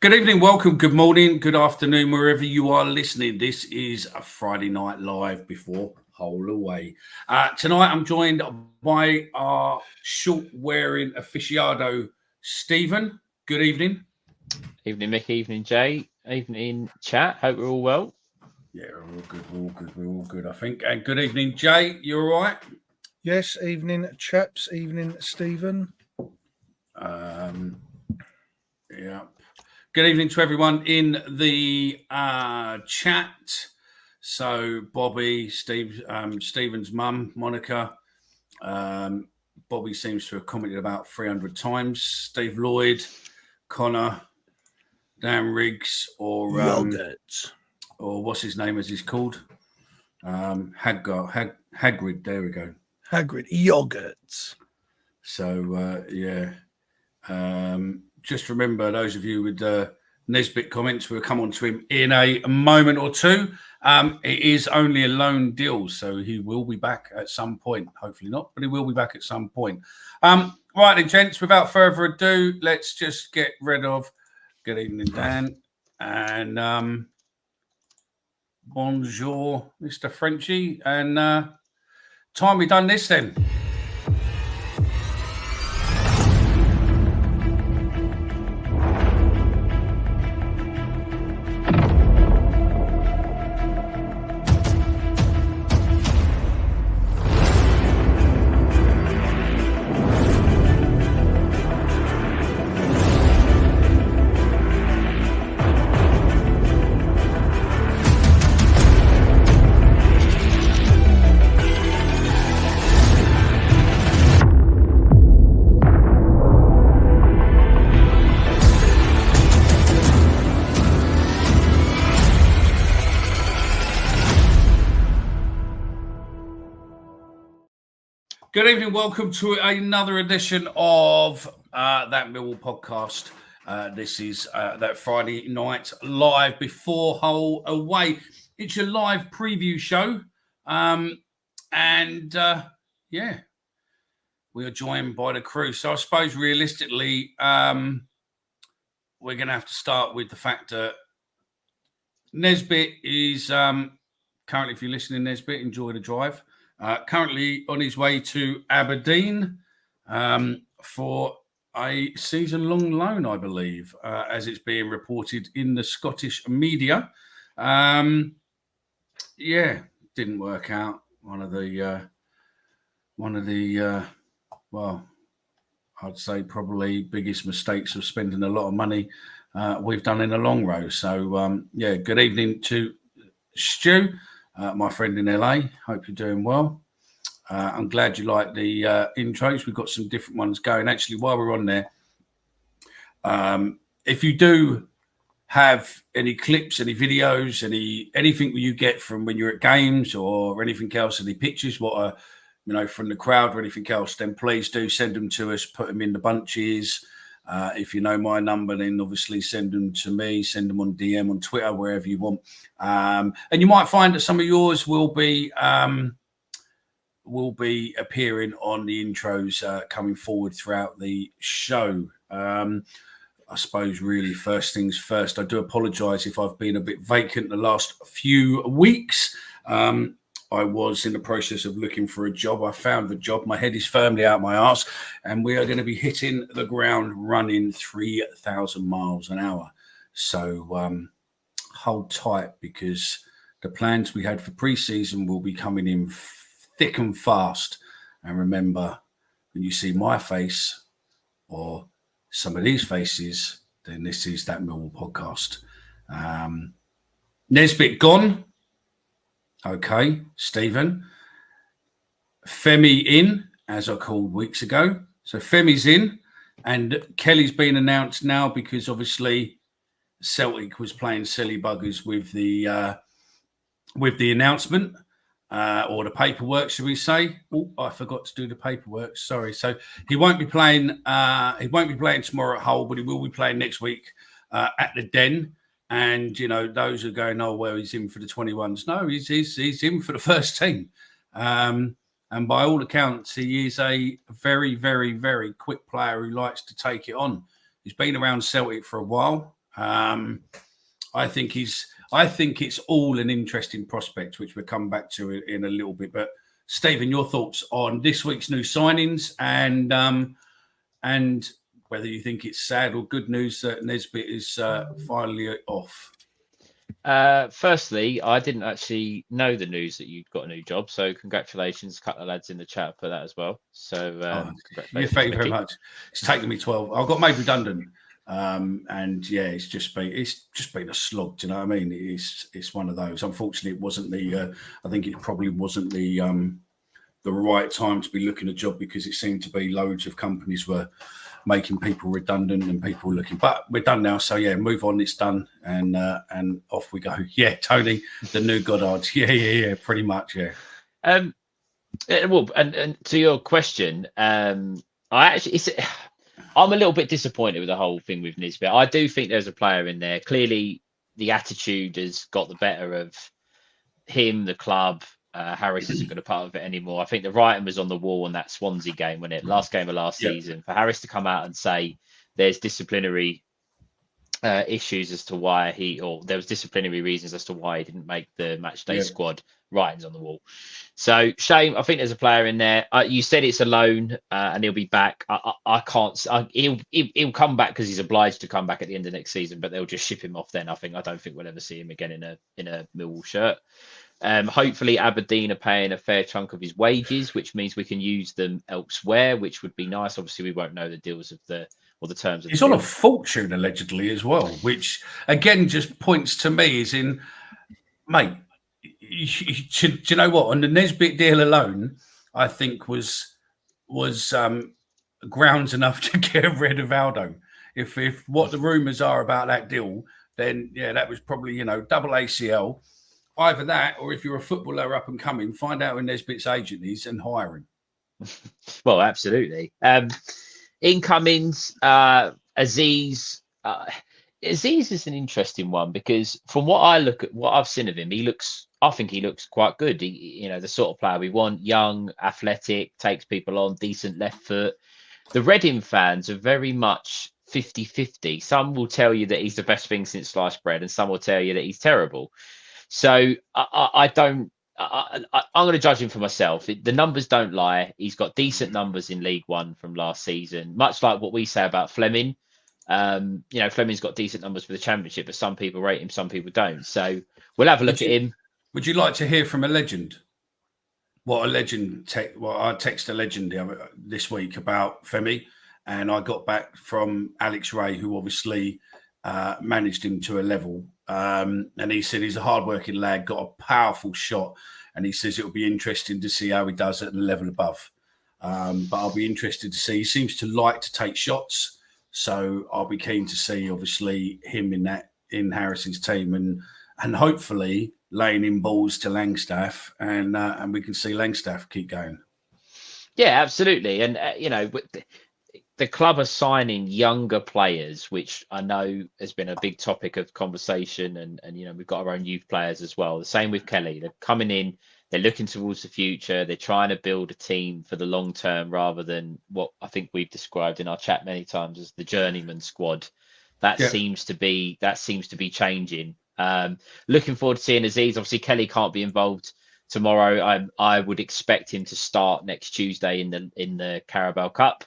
Good evening, welcome, good morning, good afternoon, wherever you are listening. This is a Friday Night Live before Hole Away. Tonight I'm joined by our short-wearing aficionado, Stephen. Good evening. Evening, Mick. Evening, Jay. Evening, chat. Hope we're all well. Yeah, we're all good, I think. And good evening, Jay. You all right? Yes, evening, chaps. Evening, Stephen. Yeah. Good evening to everyone in the chat. So, Bobby, Stephen's mum, Monica. Bobby seems to have commented about 300 times. Steve Lloyd, Connor, Dan Riggs, or what's his name as he's called? Hagrid. There we go. Hagrid, yogurt. So, yeah. Just remember, those of you with Nesbitt comments, we'll come on to him in a moment or two. It is only a loan deal, so he will be back at some point. Hopefully not, but he will be back at some point. Right then, gents, without further ado, let's just get rid of good evening, Dan. And bonjour, Mr. Frenchie. And time we done this then. Good evening. Welcome to another edition of That Millwall podcast. This is that Friday night live before Hole Away. It's your live preview show. Yeah, we are joined by the crew. So I suppose realistically, we're going to have to start with the fact that Nesbitt is currently, if you're listening, Nesbitt, enjoy the drive. Currently on his way to Aberdeen for a season-long loan, I believe, as it's being reported in the Scottish media. Yeah, didn't work out. One of the well, I'd say probably biggest mistakes of spending a lot of money we've done in the long row. So yeah, good evening to Stu. My friend in LA, hope you're doing well. I'm glad you like the intros. We've got some different ones going. Actually, while we're on there, if you do have any clips, any videos, anything that you get from when you're at games or anything else, any pictures, from the crowd or anything else, then please do send them to us. Put them in the bunches. If you know my number, then obviously send them to me, send them on DM, on Twitter, wherever you want. And you might find that some of yours will be appearing on the intros coming forward throughout the show. I suppose really first things first, I do apologise if I've been a bit vacant the last few weeks. I was in the process of looking for a job. I found the job. My head is firmly out my arse, and we are going to be hitting the ground running 3,000 miles an hour. So hold tight, because the plans we had for pre-season will be coming in thick and fast. And remember, when you see my face or some of these faces, then this is That Millwall podcast. Nesbitt gone. Okay, Stephen. Femi in, as I called weeks ago. So Femi's in, and Kelly's been announced now because obviously Celtic was playing silly buggers with the announcement or the paperwork, should we say? Oh, I forgot to do the paperwork. Sorry. So he won't be playing. He won't be playing tomorrow at Hull, but he will be playing next week at the Den. And, those who are going, oh, well, he's in for the 21s. No, he's in for the first team. And by all accounts, he is a very, very, very quick player who likes to take it on. He's been around Celtic for a while. I think it's all an interesting prospect, which we'll come back to in a little bit. But Stephen, your thoughts on this week's new signings and whether you think it's sad or good news that Nisbet is finally off. Firstly, I didn't actually know the news that you'd got a new job, so congratulations. A couple of lads in the chat for that as well. So congratulations, thank you very Mickey. much. It's taken me 12. I got made redundant, and yeah, it's just been a slog. Do you know what I mean? It's one of those. Unfortunately, it wasn't the. I think it probably wasn't the right time to be looking at a job, because it seemed to be loads of companies were making people redundant and people looking. But we're done now, so yeah, move on. It's done, and off we go. Yeah, Tony, the new Goddard. Yeah, pretty much. Yeah. Well, and to your question, I'm a little bit disappointed with the whole thing with Nisbet. I do think there's a player in there. Clearly, the attitude has got the better of him, the club. Harris isn't going to part of it anymore. I think the writing was on the wall on that Swansea game, when it last game of last season, for Harris to come out and say there's disciplinary issues as to why there was disciplinary reasons as to why he didn't make the match day squad. Writings on the wall. So shame. I think there's a player in there. You said it's a loan, and he'll be back. I can't. He'll come back because he's obliged to come back at the end of next season. But they'll just ship him off then. I don't think we'll ever see him again in a Millwall shirt. Hopefully Aberdeen are paying a fair chunk of his wages, which means we can use them elsewhere, which would be nice. Obviously, we won't know the deals of the terms. He's on a fortune allegedly as well, which again just points to me as in, mate. Do you know what? On the Nisbet deal alone, I think was grounds enough to get rid of Aldo. If what the rumours are about that deal, then yeah, that was probably double ACL. Either that, or if you're a footballer up and coming, find out who Nisbet's agent is and hire him. Well, absolutely. Incomings, Aziz. Aziz is an interesting one, because from what I've seen of him, I think he looks quite good. He, the sort of player we want: young, athletic, takes people on, decent left foot. The Reading fans are very much 50-50. Some will tell you that he's the best thing since sliced bread, and some will tell you that he's terrible. So I'm going to judge him for myself. The numbers don't lie. He's got decent numbers in League One from last season, much like what we say about Fleming. Fleming's got decent numbers for the Championship, but some people rate him, some people don't. So we'll have a look at him. Would you like to hear from a legend? What a legend! I texted a legend this week about Femi, and I got back from Alex Ray, who obviously managed him to a level. And he said he's a hard-working lad, got a powerful shot, and he says it'll be interesting to see how he does at the level above. But I'll be interested to see. He seems to like to take shots, so I'll be keen to see, obviously, him in Harris's team, and hopefully laying in balls to Langstaff, and we can see Langstaff keep going. Yeah, absolutely. And the club are signing younger players, which I know has been a big topic of conversation, and we've got our own youth players as well. The same with Kelly. They're coming in, they're looking towards the future, they're trying to build a team for the long term rather than what I think we've described in our chat many times as the journeyman squad. That seems to be changing. Looking forward to seeing Aziz. Obviously, Kelly can't be involved tomorrow. I would expect him to start next Tuesday in the Carabao Cup,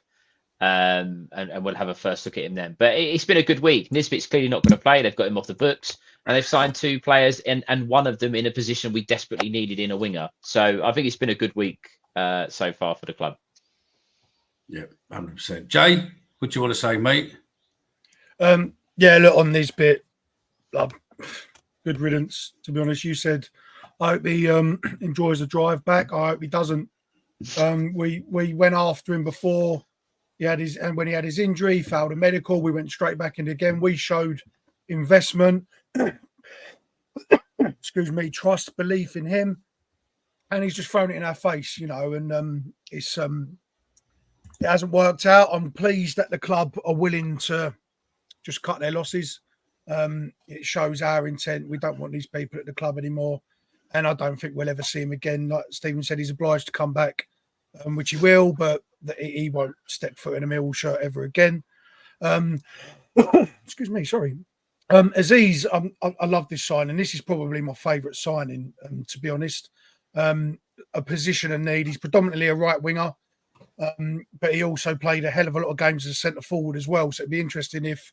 and we'll have a first look at him then. But it's been a good week. Nisbet's clearly not going to play. They've got him off the books, and they've signed two players, and one of them in a position we desperately needed in a winger. So I think it's been a good week so far for the club. Yeah, 100%. Jay, what do you want to say, mate? Look, on Nisbet, good riddance, to be honest. You said, I hope he enjoys the drive back. I hope he doesn't. We went after him before when he had his injury, failed a medical. We went straight back in again. We showed investment, trust, belief in him, and he's just thrown it in our face, and it's it hasn't worked out. I'm pleased that the club are willing to just cut their losses. It shows our intent. We don't want these people at the club anymore, and I don't think we'll ever see him again. Like Stephen said, he's obliged to come back, which he will, but he won't step foot in a Millwall shirt ever again. Excuse me, sorry. Aziz, I love this signing. This is probably my favourite signing, to be honest. A position of need. He's predominantly a right winger, but he also played a hell of a lot of games as a centre forward as well. So it'd be interesting if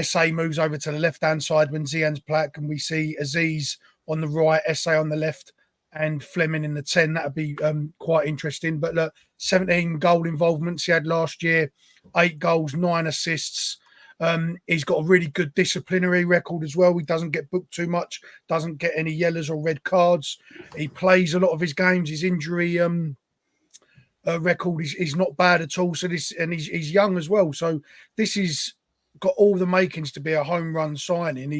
SA moves over to the left-hand side when Zian's black and we see Aziz on the right, SA on the left, and Fleming in the 10. That'd be quite interesting. But look, 17 goal involvements he had last year, 8 goals, 9 assists. He's got a really good disciplinary record as well. He doesn't get booked too much, doesn't get any yellows or red cards. He plays a lot of his games. His injury record is not bad at all. So he's young as well. So this is got all the makings to be a home run signing.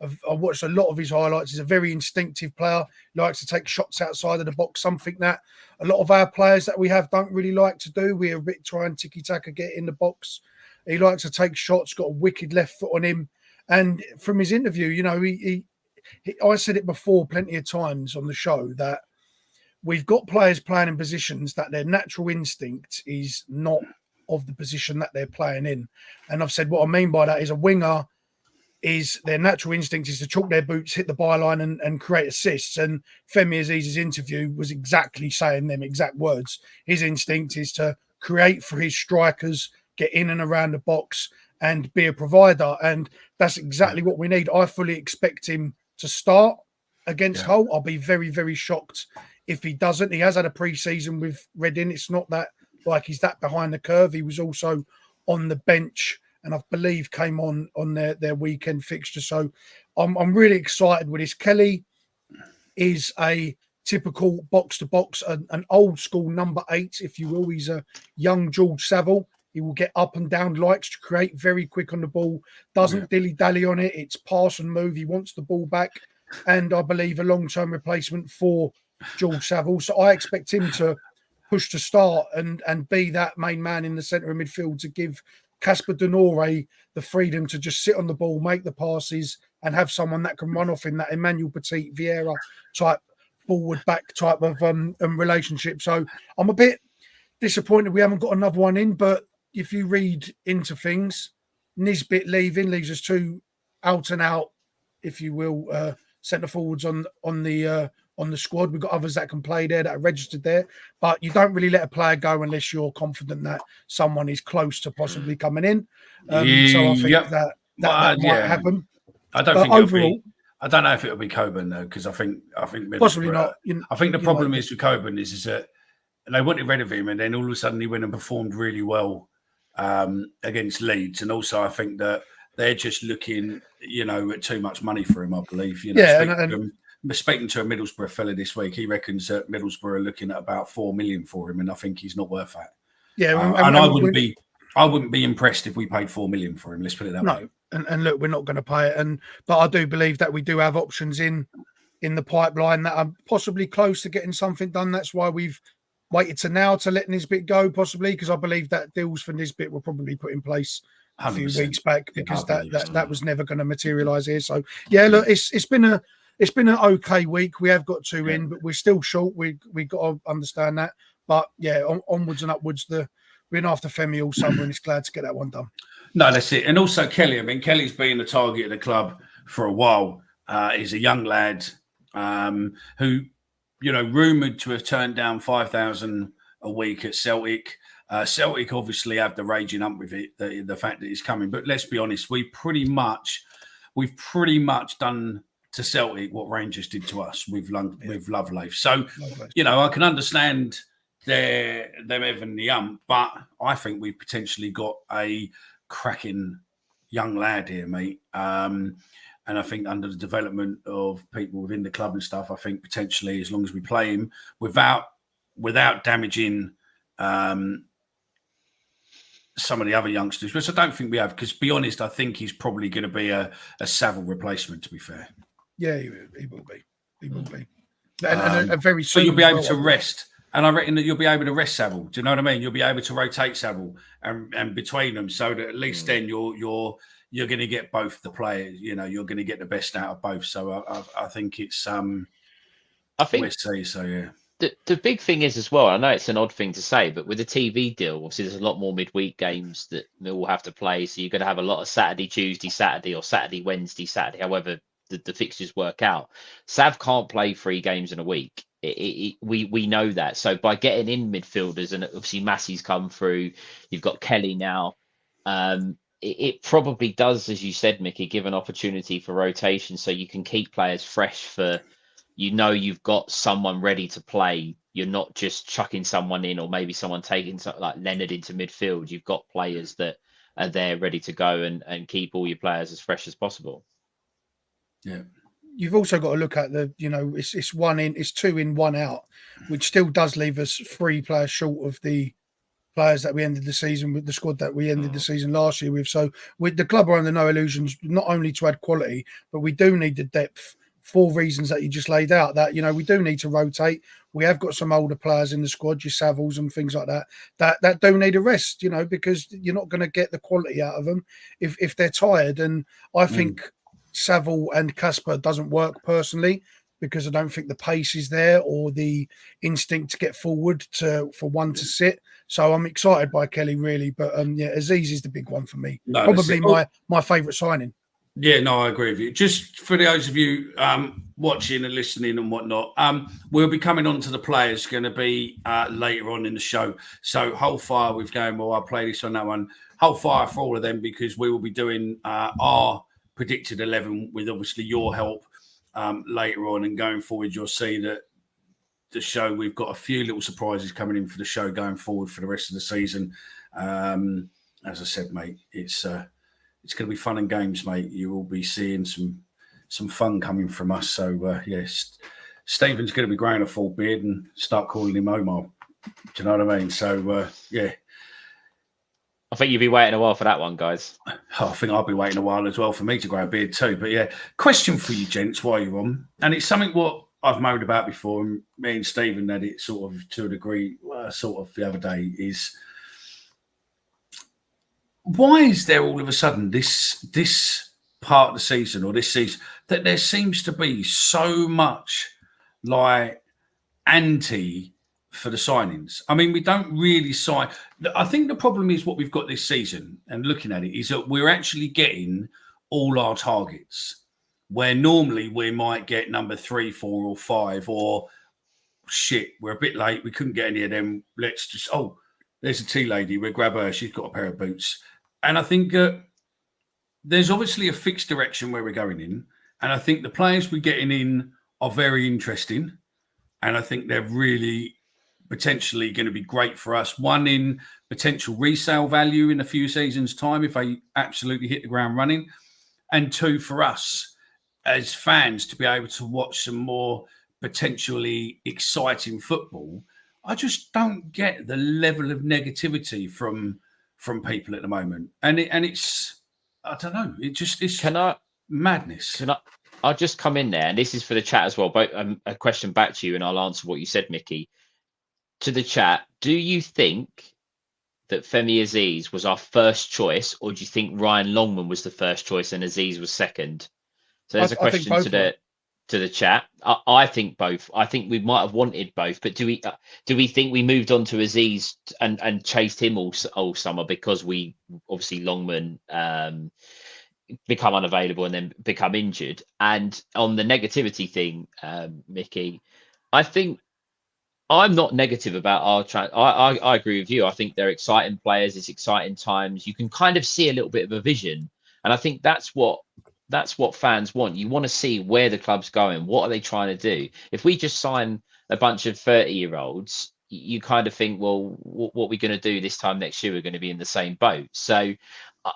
I watched a lot of his highlights. He's a very instinctive player. He likes to take shots outside of the box, something that a lot of our players that we have don't really like to do. We're a bit try and tiki-taka, get in the box. He likes to take shots, got a wicked left foot on him. And from his interview, you know, I said it before plenty of times on the show that we've got players playing in positions that their natural instinct is not of the position that they're playing in. And I've said what I mean by that is a winger is their natural instinct is to chalk their boots, hit the byline and create assists. And Femi Aziz's interview was exactly saying them exact words. His instinct is to create for his strikers, get in and around the box and be a provider. And that's exactly what we need. I fully expect him to start against Hull. I'll be very, very shocked if he doesn't. He has had a pre-season with Reading. It's not that like he's that behind the curve. He was also on the bench and I believe came on their weekend fixture. So I'm really excited with this. Kelly is a typical box-to-box, an old school number 8, if you will. He's a young George Saville. He will get up and down, likes to create very quick on the ball, doesn't dilly-dally on it. It's pass and move. He wants the ball back. And I believe a long-term replacement for George Saville. So I expect him to push to start and be that main man in the centre of midfield to give Casper Denore the freedom to just sit on the ball, make the passes and have someone that can run off in that Emmanuel Petit Vieira type forward back type of relationship. So I'm a bit disappointed we haven't got another one in, but if you read into things, Nisbet leaves us 2 out and out, if you will, centre forwards on the squad. We've got others that can play there that are registered there, but you don't really let a player go unless you're confident that someone is close to possibly coming in. So I think that might happen. I don't think overall. I don't know if it'll be Coburn though, because I think possibly not. I think the problem is with Coburn is that they wanted rid of him, and then all of a sudden he went and performed really well against Leeds, and also I think that they're just looking, at too much money for him. I believe. Speaking to a Middlesbrough fella this week, he reckons that Middlesbrough are looking at about 4 million for him, and I think he's not worth that. Yeah, I wouldn't be impressed if we paid 4 million for him. Let's put it that way. And look, we're not going to pay it. But I do believe that we do have options in the pipeline that are possibly close to getting something done. That's why we've waited to now to let Nisbet go, possibly, because I believe that deals for Nisbet were probably put in place a few weeks back because that was never going to materialise here. So yeah, look, it's been an okay week. We have got 2 in, but we're still short. We got to understand that. But yeah, onwards and upwards. We've been after Femi all summer, and it's glad to get that one done. No, that's it. And also Kelly. I mean, Kelly's been the target of the club for a while. He's a young lad who, rumoured to have turned down 5,000 a week at Celtic. Celtic obviously have the raging up with it, the fact that he's coming. But let's be honest, we've pretty much done to Celtic what Rangers did to us with Lovelace. So, I can understand them having the ump, but I think we've potentially got a cracking young lad here, mate. And I think under the development of people within the club and stuff, I think potentially, as long as we play him without damaging some of the other youngsters, which I don't think we have, because to be honest, I think he's probably going to be a Saville replacement, to be fair. Yeah, he will be. He will be. And a very so you'll be able to rest. And I reckon that you'll be able to rest Saville. Do you know what I mean? You'll be able to rotate Saville and between them, so that at least then you're going to get both the players. You're going to get the best out of both. So I think it's I think we'll see. So yeah. The big thing is as well, I know it's an odd thing to say, but with the TV deal, obviously there's a lot more midweek games that Mill have to play. So you're going to have a lot of Saturday, Tuesday, Saturday, or Saturday, Wednesday, Saturday, however the fixtures work out. Sav can't play 3 games in a week. We know that. So by getting in midfielders, and obviously Massey's come through, you've got Kelly now. It probably does, as you said, Mickey, give an opportunity for rotation so you can keep players fresh for, you've got someone ready to play. You're not just chucking someone in, or maybe someone taking something like Leonard into midfield. You've got players that are there ready to go and keep all your players as fresh as possible. Yeah. You've also got to look at it's 2 in, 1 out, which still does leave us 3 players short of the players that we ended the season with, the squad that we ended the season last year with. So with the club are under no illusions, not only to add quality, but we do need the depth for reasons that you just laid out, that, we do need to rotate. We have got some older players in the squad, your Savills and things like that do need a rest, because you're not going to get the quality out of them if they're tired. And I think Saville and Casper doesn't work personally, because I don't think the pace is there or the instinct to get forward for one to sit. So I'm excited by Kelly, really. But Aziz is the big one for me. No, probably my favourite signing. Yeah, no, I agree with you. Just for those of you watching and listening and whatnot, we'll be coming on to the players going to be later on in the show. So hold fire with going, well, I'll play this on that one. Hold fire for all of them, because we will be doing our predicted 11 with obviously your help later on, and going forward. You'll see that the show, we've got a few little surprises coming in for the show going forward for the rest of the season. As I said, mate, it's going to be fun and games, mate. You will be seeing some fun coming from us. So yes, Stephen's going to be growing a full beard and start calling him Omar. Do you know what I mean? So yeah. I think you'll be waiting a while for that one, guys. I think I'll be waiting a while as well for me to grow a beard too. But yeah, question for you, gents, while you're on, and it's something what I've moaned about before, and me and Stephen had it sort of to a degree, sort of the other day, is why is there all of a sudden this part of the season, or this season, that there seems to be so much like anti for the signings? I mean, we don't really sign. I think the problem is what we've got this season, and looking at it, is that we're actually getting all our targets, where normally we might get number 3, 4, or 5, or shit, we're a bit late, we couldn't get any of them. Let's just, there's a tea lady, we'll grab her, she's got a pair of boots. And I think there's obviously a fixed direction where we're going in. And I think the players we're getting in are very interesting. And I think they're really potentially going to be great for us. One, in potential resale value in a few seasons' time, if they absolutely hit the ground running. And 2, for us as fans to be able to watch some more potentially exciting football. I just don't get the level of negativity from people at the moment. And it's, I don't know, it's madness. I'll just come in there, and this is for the chat as well, but a question back to you, and I'll answer what you said, Mickey. To the chat, do you think that Femi Aziz was our first choice, or do you think Ryan Longman was the first choice and Aziz was second? So there's a question to the chat. I think both. I think we might have wanted both, but do we think we moved on to Aziz and chased him all summer because we obviously Longman become unavailable and then become injured? And on the negativity thing, Mickey, I think I'm not negative about our I agree with you. I think they're exciting players. It's exciting times. You can kind of see a little bit of a vision, and I think that's what fans want. You want to see where the club's going. What are they trying to do? If we just sign a bunch of 30-year-olds, you kind of think, well, what are we going to do this time next year? We're going to be in the same boat. So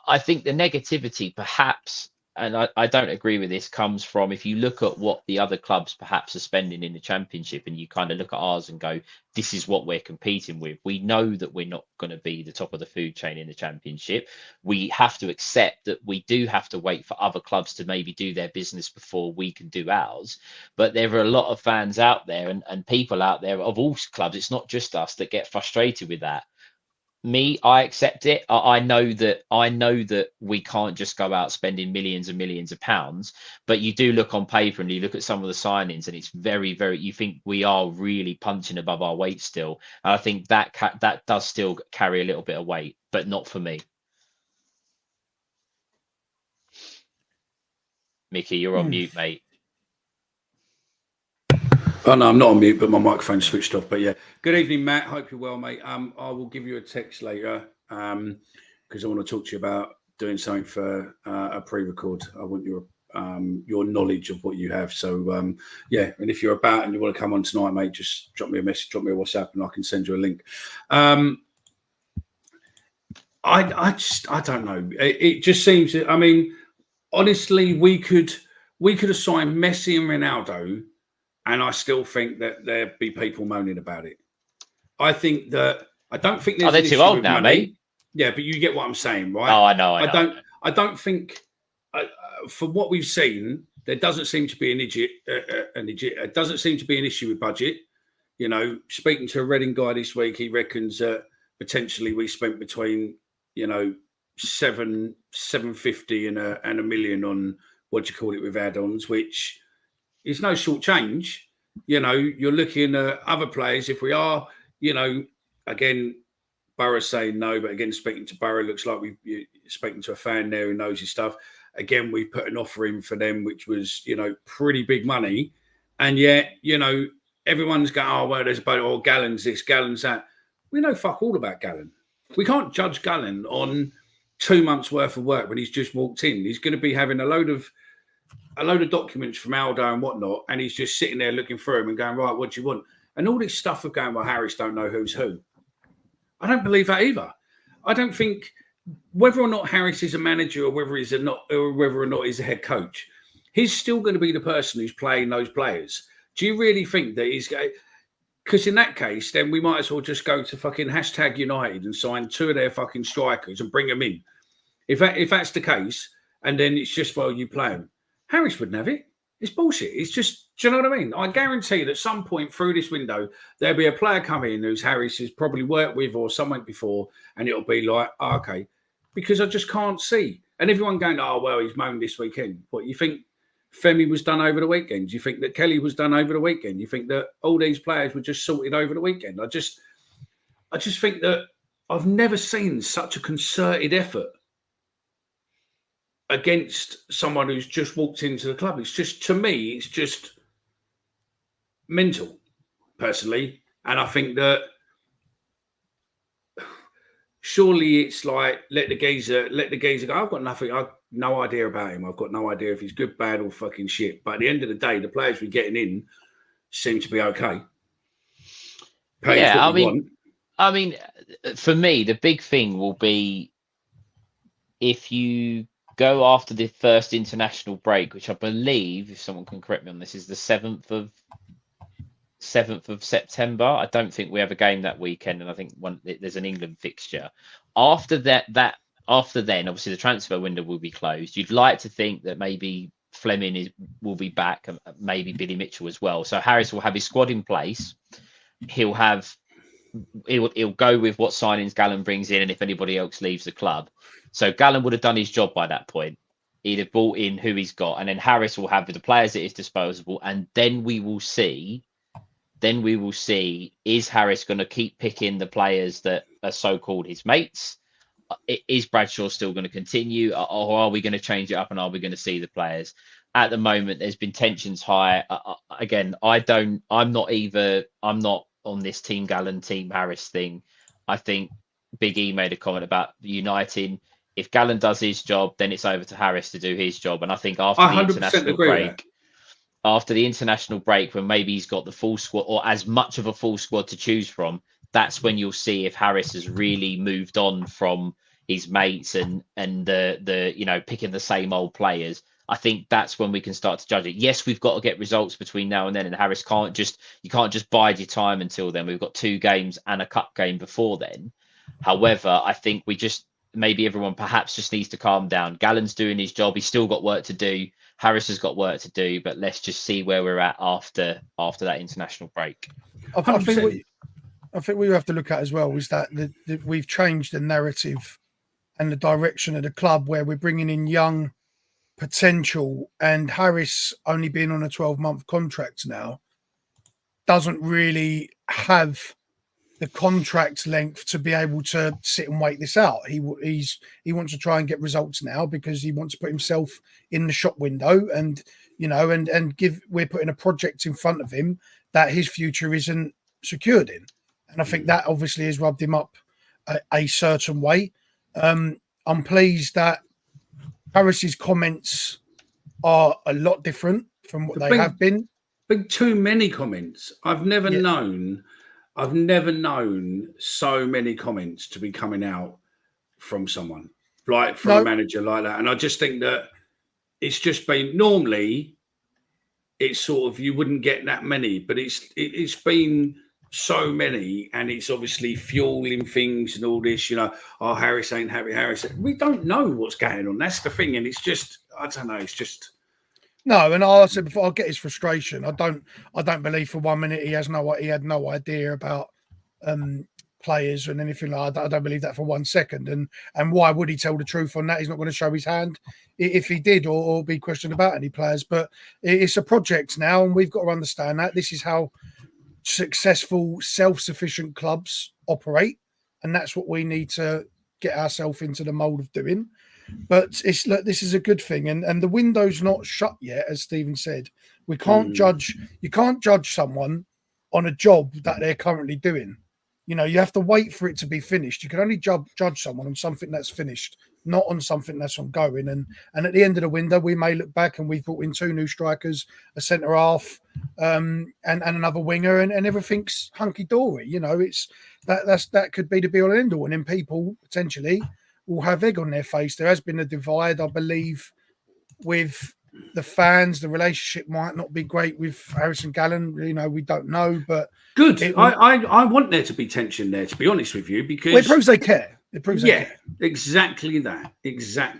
I think the negativity perhaps, and I don't agree with this, comes from, if you look at what the other clubs perhaps are spending in the Championship, and you kind of look at ours and go, this is what we're competing with. We know that we're not going to be the top of the food chain in the Championship. We have to accept that we do have to wait for other clubs to maybe do their business before we can do ours. But there are a lot of fans out there and people out there of all clubs, it's not just us, that get frustrated with that. I accept it. I know that we can't just go out spending millions and millions of pounds, but you do look on paper and you look at some of the signings, and it's very, very. You think we are really punching above our weight still, and I think that that does still carry a little bit of weight, but not for me. Mickey, you're on mute, mate. Oh no, I'm not on mute, but my microphone's switched off. But yeah, good evening, Matt. Hope you're well, mate. I will give you a text later because I want to talk to you about doing something for a pre-record. I want your knowledge of what you have. So yeah, and if you're about and you want to come on tonight, mate, just drop me a message, drop me a WhatsApp, and I can send you a link. I don't know. It just seems. I mean, honestly, we could assign Messi and Ronaldo. And I still think that there'd be people moaning about it. I don't think there's they're too old now, mate. Yeah, but you get what I'm saying, right? Oh, I know. I don't think, for what we've seen, there doesn't seem to be it doesn't seem to be an issue with budget. You know, speaking to a Reading guy this week, he reckons that potentially we spent between, you know, 750 and a million on with add-ons, which is no short change. You know, you're looking at other players. If we are, you know, again, Burrow saying no, but again, speaking to Burrow, looks like we're speaking to a fan there who knows his stuff. Again, we put an offer in for them, which was, you know, pretty big money. And yet, you know, everyone's going, oh, well, there's about, Gallen's this, Gallen's that. We know fuck all about Gallen. We can't judge Gallen on 2 months worth of work when he's just walked in. He's going to be having a load of documents from Aldo and whatnot, and he's just sitting there looking through them and going, right, what do you want? And all this stuff of going, well, Harris don't know who's who. I don't believe that either. I don't think whether or not Harris is a manager or whether or not he's a head coach, he's still going to be the person who's playing those players. Do you really think that he's going? Because in that case, then we might as well just go to fucking #United and sign 2 of their fucking strikers and bring them in. If that's the case, and then it's just, well, you play them. Harris wouldn't have it. It's bullshit. It's just, do you know what I mean? I guarantee that at some point through this window, there'll be a player coming in who's Harris has probably worked with or someone before, and it'll be like, oh, okay, because I just can't see. And everyone going, oh, well, he's moaned this weekend. What, you think Femi was done over the weekend? Do you think that Kelly was done over the weekend? You think that all these players were just sorted over the weekend? I just think that I've never seen such a concerted effort against someone who's just walked into the club. It's just, to me, it's just mental, personally. And I think that surely it's like, let the geezer go. I've got no idea about him. I've got no idea if he's good, bad, or fucking shit. But at the end of the day, the players we're getting in seem to be okay. I mean, for me, the big thing will be if you go after the first international break, which I believe, if someone can correct me on this, is the 7th of September. I don't think we have a game that weekend, and I think there's an England fixture. After then, obviously the transfer window will be closed. You'd like to think that maybe Fleming will be back, and maybe Billy Mitchell as well. So Harris will have his squad in place. He'll go with what signings Gallen brings in, and if anybody else leaves the club. So Gallen would have done his job by that point. He'd have brought in who he's got, and then Harris will have the players at his disposal, and then we will see. Is Harris going to keep picking the players that are so-called his mates? Is Bradshaw still going to continue, or are we going to change it up, and are we going to see the players? At the moment, there's been tensions high. Again, I'm not on this Team Gallen, Team Harris thing. I think Big E made a comment about uniting. If Gallen does his job, then it's over to Harris to do his job. And I think after the international break, when maybe he's got the full squad or as much of a full squad to choose from, that's when you'll see if Harris has really moved on from his mates and the you know, picking the same old players. I think that's when we can start to judge it. Yes, we've got to get results between now and then, and Harris can't just bide your time until then. We've got 2 games and a cup game before then. However, I think maybe everyone perhaps just needs to calm down. Gallen's doing his job. He's still got work to do. Harris has got work to do, but let's just see where we're at after that international break. I think I think we have to look at as well is that we've changed the narrative and the direction of the club where we're bringing in young potential, and Harris only being on a 12-month contract now doesn't really have the contract length to be able to sit and wait this out. He wants to try and get results now because he wants to put himself in the shop window, and we're putting a project in front of him that his future isn't secured in. And I think that obviously has rubbed him up a certain way. I'm pleased that Harris's comments are a lot different from what they have been. Big too many comments. I've never known so many comments to be coming out from someone, like from a manager like that. And I just think that it's just been, normally it's sort of, you wouldn't get that many, but it's been so many, and it's obviously fueling things and all this, oh, Harris ain't happy, Harris. We don't know what's going on. That's the thing. And it's just, I don't know, it's just. No, and I said before, I get his frustration. I don't believe for 1 minute he had no idea about players and anything like that. I don't believe that for 1 second. And why would he tell the truth on that? He's not going to show his hand if he did, or be questioned about any players. But it's a project now, and we've got to understand that this is how successful, self-sufficient clubs operate, and that's what we need to get ourselves into the mold of doing. But this is a good thing, and the window's not shut yet, as Stephen said. We can't judge. You can't judge someone on a job that they're currently doing. You have to wait for it to be finished. You can only judge someone on something that's finished, not on something that's ongoing. And at the end of the window, we may look back and we've brought in 2 new strikers, a centre half, and another winger, and everything's hunky dory. It's that could be the be all and end all, and then people potentially will have egg on their face. There has been a divide, I believe, with the fans. The relationship might not be great with Harris and Gallen. We don't know, but good. I want there to be tension there, to be honest with you, because it proves they care. It proves they care. Exactly that.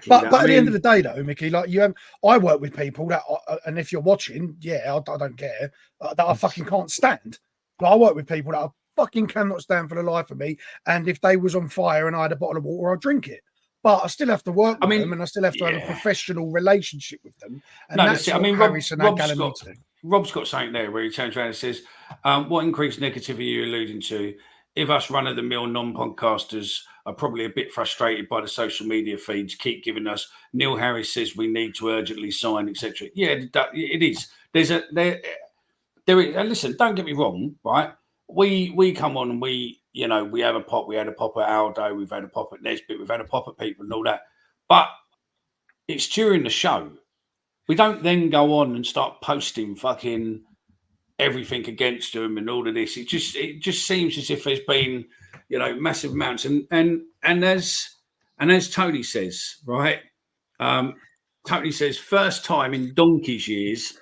But at the end of the day, though, Mickey, I work with people that, and if you're watching, I don't care, that I fucking can't stand. I work with people that I fucking cannot stand for the life of me. And if they was on fire and I had a bottle of water, I'd drink it. But I still have to work with them, and I still have to have a professional relationship with them. And that's what Harris and Gallen need to do. Rob's got something there where he turns around and says, what increased negativity are you alluding to? If us run-of-the-mill non-podcasters are probably a bit frustrated by the social media feeds, keep giving us, Neil Harris says we need to urgently sign, etc. Yeah, it is. There is, and listen, don't get me wrong, right? We come on and we have a pop. We had a pop at Aldo. We've had a pop at Nesbitt. We've had a pop at people and all that. But it's during the show. We don't then go on and start posting fucking everything against them and all of this. It just seems as if there's been, massive amounts. And as Tony says, right? Tony says, first time in donkey's years,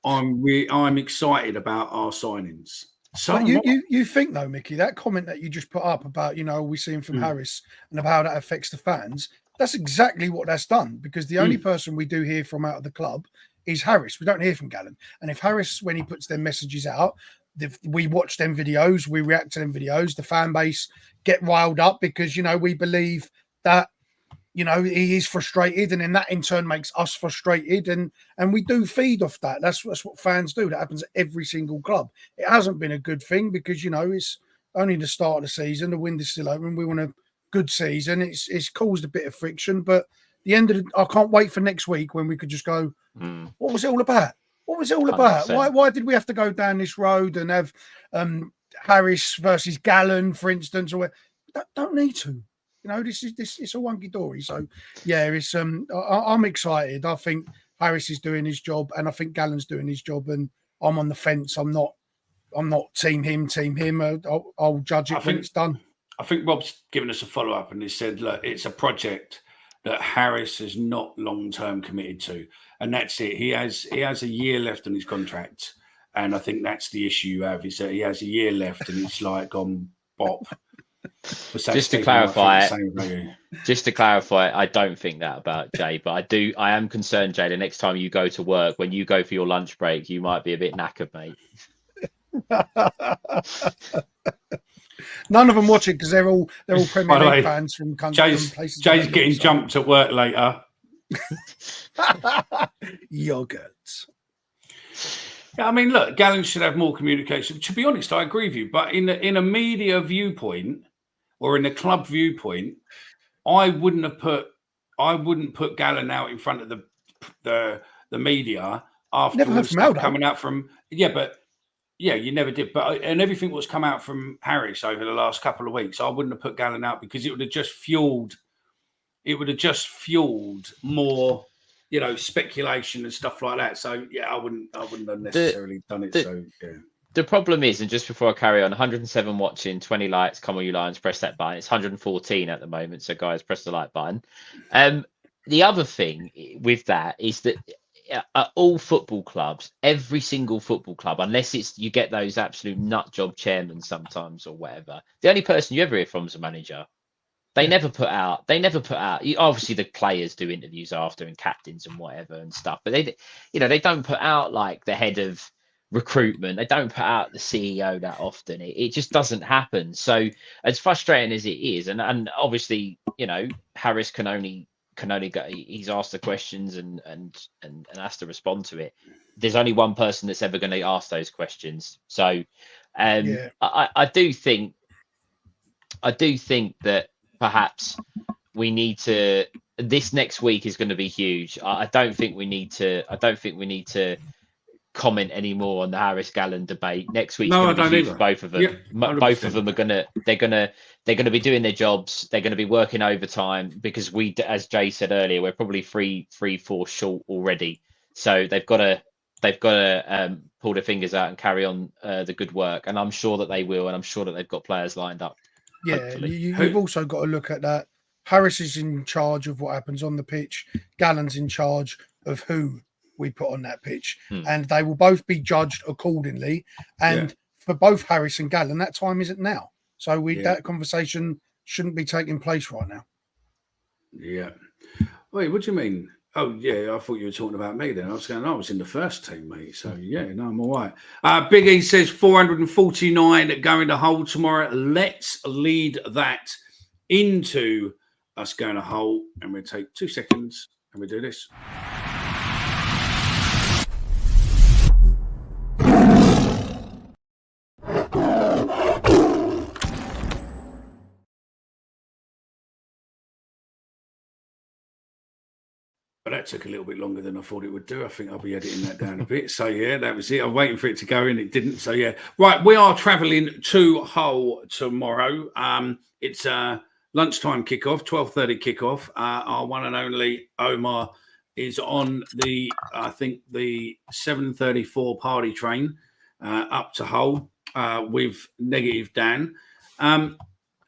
I'm excited about our signings. So you think though, Mickey, that comment that you just put up about, we see him from Harris and about how that affects the fans, that's exactly what that's done, because the only person we do hear from out of the club is Harris. We don't hear from Gallen. And if Harris, when he puts their messages out, we watch them videos, we react to them videos, the fan base get riled up because, we believe that, he is frustrated, and then that in turn makes us frustrated, and we do feed off that. That's what fans do. That happens at every single club. It hasn't been a good thing because, it's only the start of the season. The window is still open. We want a good season. It's caused a bit of friction, but I can't wait for next week when we could just go, what was it all about? What was it all about? 100%. Why did we have to go down this road and have Harris versus Gallen, for instance? Or don't need to. This is a wonky dory. So yeah, it's I'm excited. I think Harris is doing his job, and I think Gallen's doing his job, and I'm on the fence. I'm not team him. I'll judge it when it's done. I think Rob's given us a follow-up and he said, look, it's a project that Harris is not long-term committed to. And that's it. He has a year left on his contract. And I think that's the issue you have, is that he has a year left and it's like gone bop. Just to clarify, I don't think that about Jay, but I am concerned, Jay, the next time you go to work, when you go for your lunch break, you might be a bit knackered, mate. None of them watch it because they're all Premier By the way, League fans from countries. Jay's getting jumped at work later. Yogurt. Yeah, I mean, look, Gallen should have more communication. To be honest, I agree with you. But in a media viewpoint or in a club viewpoint, I wouldn't put Gallen out in front of the media after all the stuff coming out from. Yeah, but you never did. But and everything that's come out from Harris over the last couple of weeks, I wouldn't have put Gallen out because it would have just fueled more, speculation and stuff like that. So yeah, I wouldn't have necessarily done it. So yeah. The problem is, and just before I carry on, 107 watching, 20 likes. Come on, you Lions, press that button. It's 114 at the moment. So guys, press the like button. The other thing with that is that at all football clubs, every single football club, unless it's you get those absolute nut job chairmen sometimes or whatever, the only person you ever hear from is a manager. They never put out. Obviously, the players do interviews after and captains and whatever and stuff, but they don't put out like the head of recruitment. They don't put out the CEO that often. It just doesn't happen. So as frustrating as it is, and obviously, Harris can only go. He's asked the questions and has to respond to it. There's only one person that's ever going to ask those questions. So I do think that perhaps we need to. This next week is going to be huge. I don't think we need to comment anymore on the Harris Gallen debate. Next week's going to be huge for both of them. Yeah, both of them are they're going to be doing their jobs. They're going to be working overtime because as Jay said earlier, we're probably 3-4 short already. So they've got to pull their fingers out and carry on the good work. And I'm sure that they will. And I'm sure that they've got players lined up. Yeah, you've also got to look at that. Harris is in charge of what happens on the pitch. Gallen's in charge of who we put on that pitch. And they will both be judged accordingly. And for both Harris and Gallen, that time isn't now. So that conversation shouldn't be taking place right now. Yeah. Wait, what do you mean? Oh, yeah, I thought you were talking about me then. I was in the first team, mate. So, yeah, no, I'm all right. Big E says 449 going to Hull tomorrow. Let's lead that into us going to Hull. And we'll take 2 seconds and we do this. But that took a little bit longer than I thought it would do. I think I'll be editing that down a bit. So, yeah, that was it. I'm waiting for it to go in. It didn't. So, yeah. Right, we are travelling to Hull tomorrow. It's a lunchtime kickoff, 12:30 kickoff. Our one and only Omar is on the 7:34 party train up to Hull with Negative Dan.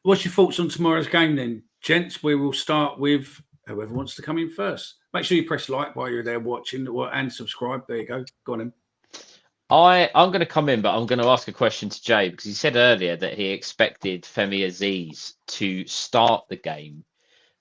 What's your thoughts on tomorrow's game then, gents? We will start with whoever wants to come in first. Make sure you press like while you're there watching and subscribe. There you go. Go on in. I'm going to come in, but I'm going to ask a question to Jay because he said earlier that he expected Femi Aziz to start the game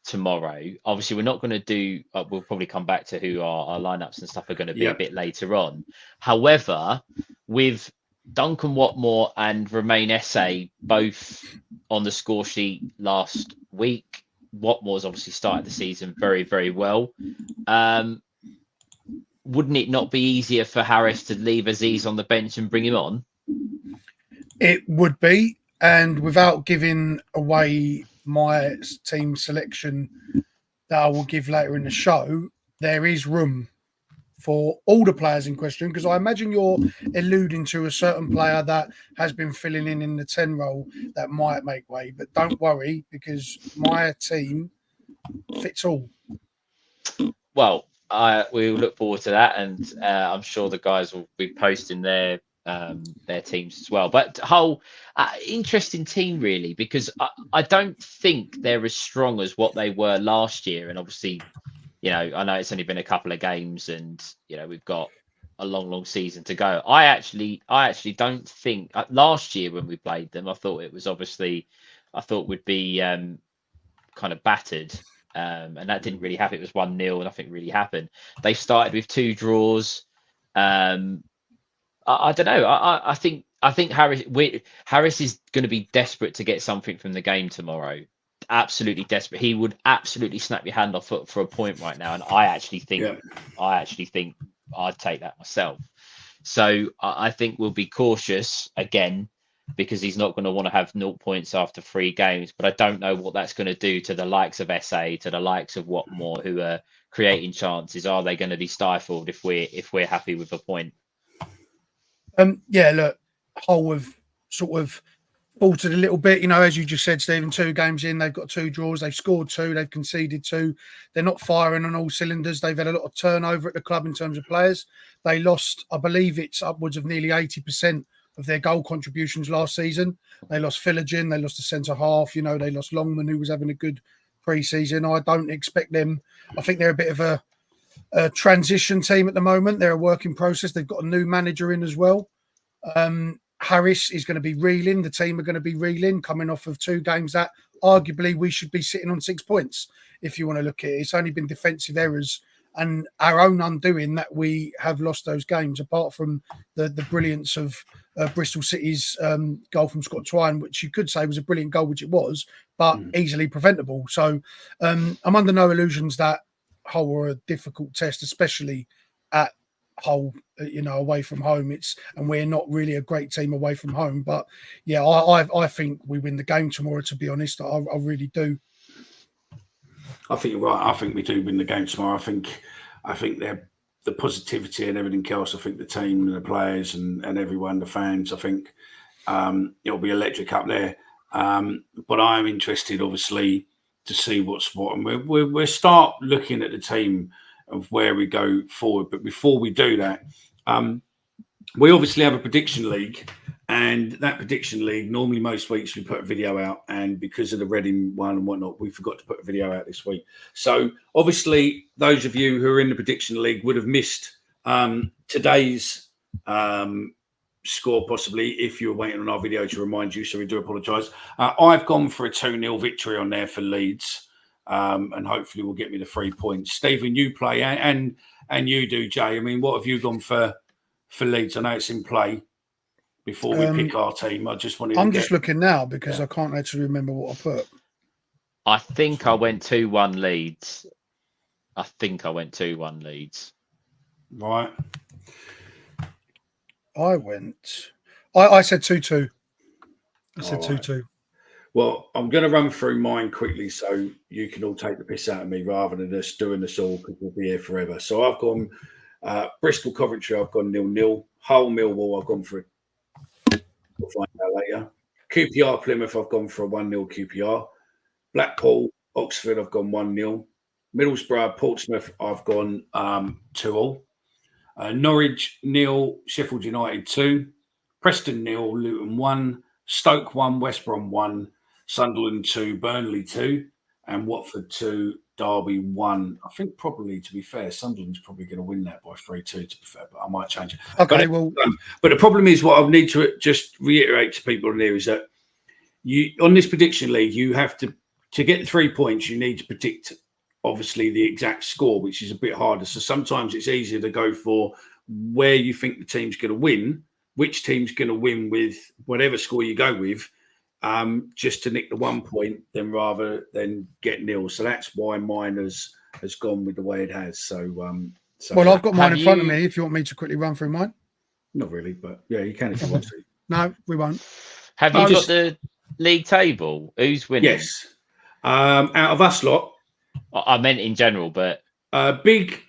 tomorrow. Obviously, we're not going to do. We'll probably come back to who our lineups and stuff are going to be a bit later on. However, with Duncan Watmore and Romain Esse both on the score sheet last week, Watmore's obviously started the season very, very well. Wouldn't it not be easier for Harris to leave Aziz on the bench and bring him on? It would be, and without giving away my team selection that I will give later in the show, there is room for all the players in question, because I imagine you're alluding to a certain player that has been filling in the 10 role that might make way. But don't worry, because my team fits all. Well, we will look forward to that, and I'm sure the guys will be posting their teams as well. But Hull, interesting team really, because I don't think they're as strong as what they were last year, and obviously, I know it's only been a couple of games and, we've got a long season to go. I actually don't think last year when we played them, I thought we'd be kind of battered. And that didn't really happen. It was 1-0. Nothing really happened. They started with 2 draws. I don't know. I think I think Harris is going to be desperate to get something from the game tomorrow. Absolutely desperate. He would absolutely snap your hand off for a point right now, and I actually think I'd take that myself. So I think we'll be cautious again because he's not going to want to have 0 points after 3 games. But I don't know what that's going to do to the likes of SA, to the likes of Watmore, who are creating chances. Are they going to be stifled if we're happy with a point? Yeah, look, Hull have sort of faltered a little bit, as you just said, Stephen. 2 games in, they've got 2 draws, they've scored 2, they've conceded 2. They're not firing on all cylinders. They've had a lot of turnover at the club in terms of players. They lost, I believe it's upwards of nearly 80% of their goal contributions last season. They lost Philogene, they lost a centre half, they lost Longman, who was having a good pre-season. I don't expect them. I think they're a bit of a transition team at the moment. They're a work in process. They've got a new manager in as well. Harris is going to be reeling. The team are going to be reeling, coming off of 2 games that arguably we should be sitting on 6 points. If you want to look at it, it's only been defensive errors and our own undoing that we have lost those games. Apart from the brilliance of Bristol City's goal from Scott Twine, which you could say was a brilliant goal, which it was, but easily preventable. So I'm under no illusions that Hull were a difficult test, especially at Hull, away from home. And we're not really a great team away from home. But yeah, I think we win the game tomorrow, to be honest. I really do. I think you're right. I think we do win the game tomorrow. I think they're the positivity and everything else. I think the team and the players and everyone, the fans, I think it'll be electric up there. But I'm interested, obviously, to see what's what. And we'll start looking at the team of where we go forward. But before we do that, we obviously have a prediction league. And that prediction league, normally most weeks we put a video out. And because of the Reading one and whatnot, we forgot to put a video out this week. So obviously, those of you who are in the prediction league would have missed today's score, possibly, if you were waiting on our video to remind you. So we do apologise. I've gone for a 2-0 victory on there for Leeds. And hopefully we'll get me the 3 points. Stephen, you play and you do, Jay. I mean, what have you gone for Leeds? I know it's in play. Before we pick our team, I just wanted I'm just looking now because I can't actually remember what I put. I think I went 2-1 Leeds. Right. I said 2-2. I said 2-2. Well, I'm going to run through mine quickly so you can all take the piss out of me rather than just doing this all because we'll be here forever. So I've gone Bristol Coventry, I've gone 0-0. Hull Millwall, I've gone for we'll find out later. QPR Plymouth, I've gone for a 1-0 QPR. Blackpool Oxford, I've gone 1-0. Middlesbrough Portsmouth, I've gone 2-0. Norwich 0, Sheffield United 2. Preston 0, Luton 1. Stoke 1, West Brom 1. Sunderland 2, Burnley 2. And Watford 2, Derby 1. I think probably, to be fair, Sunderland's probably going to win that by 3-2, to be fair, but I might change it. Okay, but the problem is what I need to just reiterate to people in here is that you on this prediction league, you have to get 3 points, you need to predict, obviously, the exact score, which is a bit harder. So sometimes it's easier to go for where you think the team's going to win, which team's going to win with whatever score you go with, just to nick the 1 point, then rather than get nil. So that's why mine has gone with the way it has. So, well, I've got mine in front of me. If you want me to quickly run through mine, not really, but yeah, you can if you want to. No, we won't. Have you got the league table? Who's winning? Yes. Out of us lot, I meant in general, but Big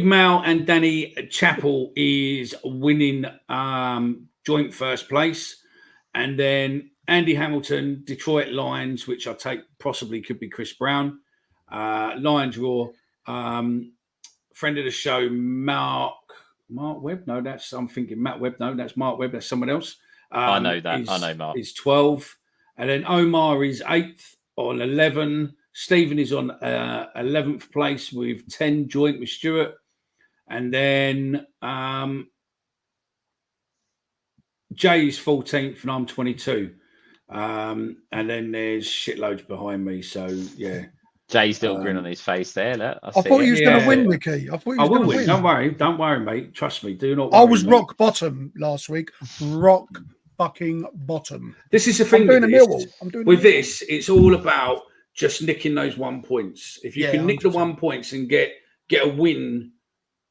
Mal and Danny Chappell is winning joint first place, and then Andy Hamilton, Detroit Lions, which I take possibly could be Chris Brown. Lions Raw, friend of the show, Mark Webb. No, I'm thinking Matt Webb. No, that's Mark Webb. That's someone else. I know that. I know Mark. He's 12. And then Omar is 8th on 11. Stephen is on 11th place with 10 joint with Stuart. And then Jay is 14th and I'm 22. And then there's shitloads behind me. So, yeah. Jay's little grin on his face there. Look, I thought he was going to win, Mickey. I thought he was going to win. Don't worry, mate. Trust me. Do not. I was rock bottom last week. Rock fucking bottom. This is the thing I'm doing a with Millwall. this. I'm doing With this, it's all about just nicking those 1 points. If you Yeah, can nick the 100%. 1 points and get a win,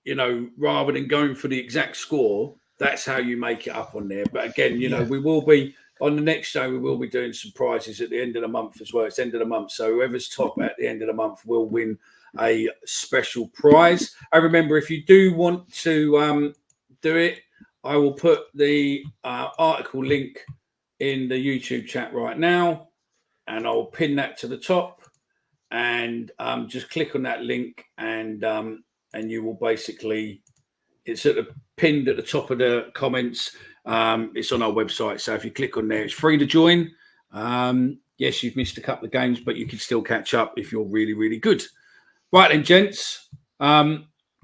you know, rather than going for the exact score, that's how you make it up on there. But again, you know, we will be on the next show. We will be doing some prizes at the end of the month as well. It's the end of the month, so whoever's top at the end of the month will win a special prize. I remember, if you do want to do it, I will put the article link in the YouTube chat right now, and I'll pin that to the top, and just click on that link, and you will basically, it's pinned at the top of the comments. It's on our website, so if you click on there, it's free to join. Yes, you've missed a couple of games, but you can still catch up if you're really, really good. Right then, gents.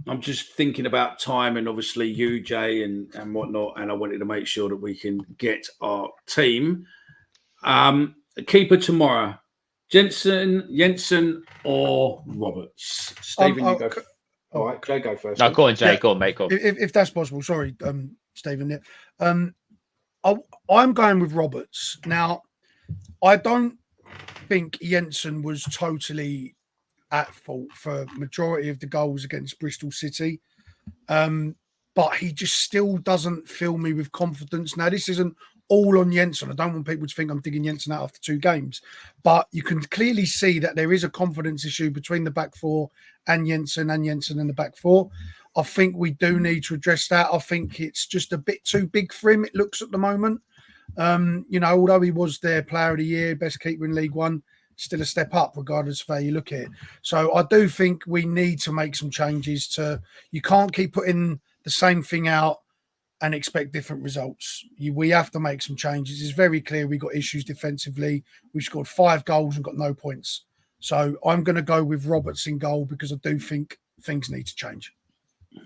I'm just thinking about time, and obviously you, Jay, and whatnot, and I wanted to make sure that we can get our team. Keeper tomorrow, Jensen or Roberts? Stephen, you go. All right, Clay, go first. No, go on, Jay. Yeah. Go on, mate. Go on. If that's possible. Sorry, Stephen. Yeah. I'm going with Roberts. Now, I don't think Jensen was totally at fault for majority of the goals against Bristol City. But he just still doesn't fill me with confidence. Now, this isn't all on Jensen. I don't want people to think I'm digging Jensen out after 2 games. But you can clearly see that there is a confidence issue between the back four and Jensen and the back four. I think we do need to address that. I think it's just a bit too big for him, it looks, at the moment. You know, although he was their player of the year, best keeper in League One, still a step up regardless of how you look at it. So I do think we need to make some changes to, you can't keep putting the same thing out and expect different results. We have to make some changes. It's very clear we got issues defensively. We've scored 5 goals and got no points. So I'm going to go with Roberts in goal, because I do think things need to change.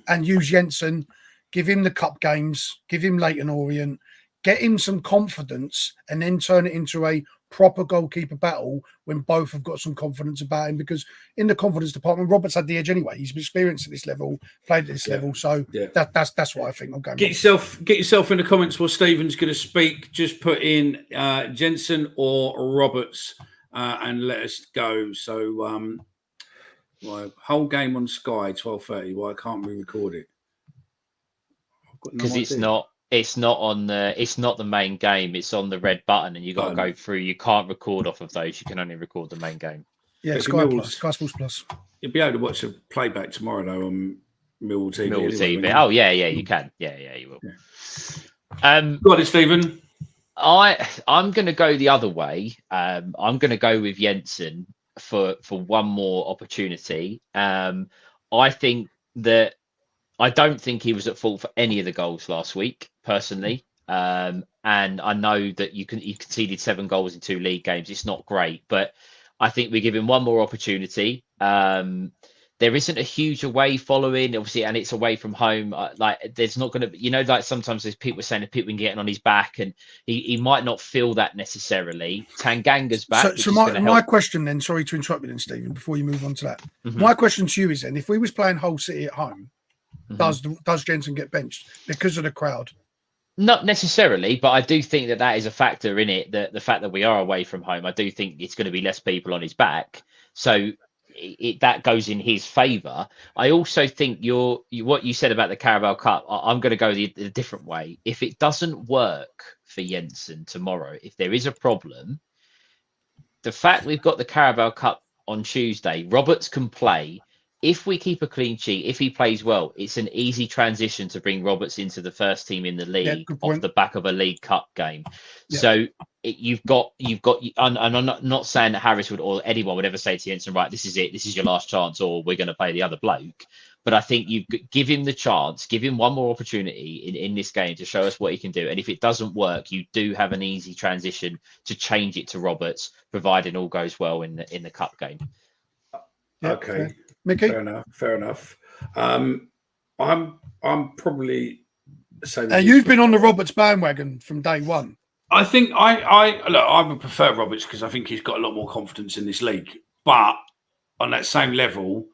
And use Jensen, give him the cup games, give him Leyton Orient, get him some confidence, and then turn it into a proper goalkeeper battle when both have got some confidence about him. Because in the confidence department, Roberts had the edge anyway. He's experienced at this level, played at this level. So that's what I think I'm going. Get yourself in the comments while Stephen's going to speak. Just put in Jensen or Roberts and let us go. So whole game on Sky 12:30. Why can't we record it? Because it's not on it's not the main game. It's on the red button, and you got to go through. You can't record off of those. You can only record the main game. Yeah, Sky Sports Plus. You'll be able to watch a playback tomorrow though on Millwall TV. Millwall TV. Oh yeah, you can. Yeah, you will. Yeah. Got it, Stephen. I'm going to go the other way. I'm going to go with Jensen for one more opportunity. I think that I don't think he was at fault for any of the goals last week, personally. And I know that he conceded 7 goals in 2 league games. It's not great, but I think we give him one more opportunity. There isn't a huge away following, obviously, and it's away from home. Like, there's not going to, like sometimes there's people saying that people getting on his back, and he might not feel that necessarily. Tanganga's back. So my question then, sorry to interrupt you then, Stephen, before you move on to that. Mm-hmm. My question to you is then, if we was playing Hull City at home, does Jensen get benched because of the crowd? Not necessarily, but I do think that is a factor in it. That the fact that we are away from home, I do think it's going to be less people on his back. So that goes in his favour. I also think what you said about the Carabao Cup, I'm going to go the different way. If it doesn't work for Jensen tomorrow, if there is a problem, the fact we've got the Carabao Cup on Tuesday, Roberts can play. If we keep a clean sheet, if he plays well, it's an easy transition to bring Roberts into the first team in the league off the back of a League Cup game. Yeah. So you've got, and I'm not saying that Harris would or anyone would ever say to Jensen, right, this is it, this is your last chance, or we're going to play the other bloke. But I think you give him the chance, give him one more opportunity in this game to show us what he can do. And if it doesn't work, you do have an easy transition to change it to Roberts, providing all goes well in the cup game. Yeah, okay. Mickey? Fair enough. I'm probably the same. You've been on the Roberts bandwagon from day one. I think I would prefer Roberts because I think he's got a lot more confidence in this league. But on that same level,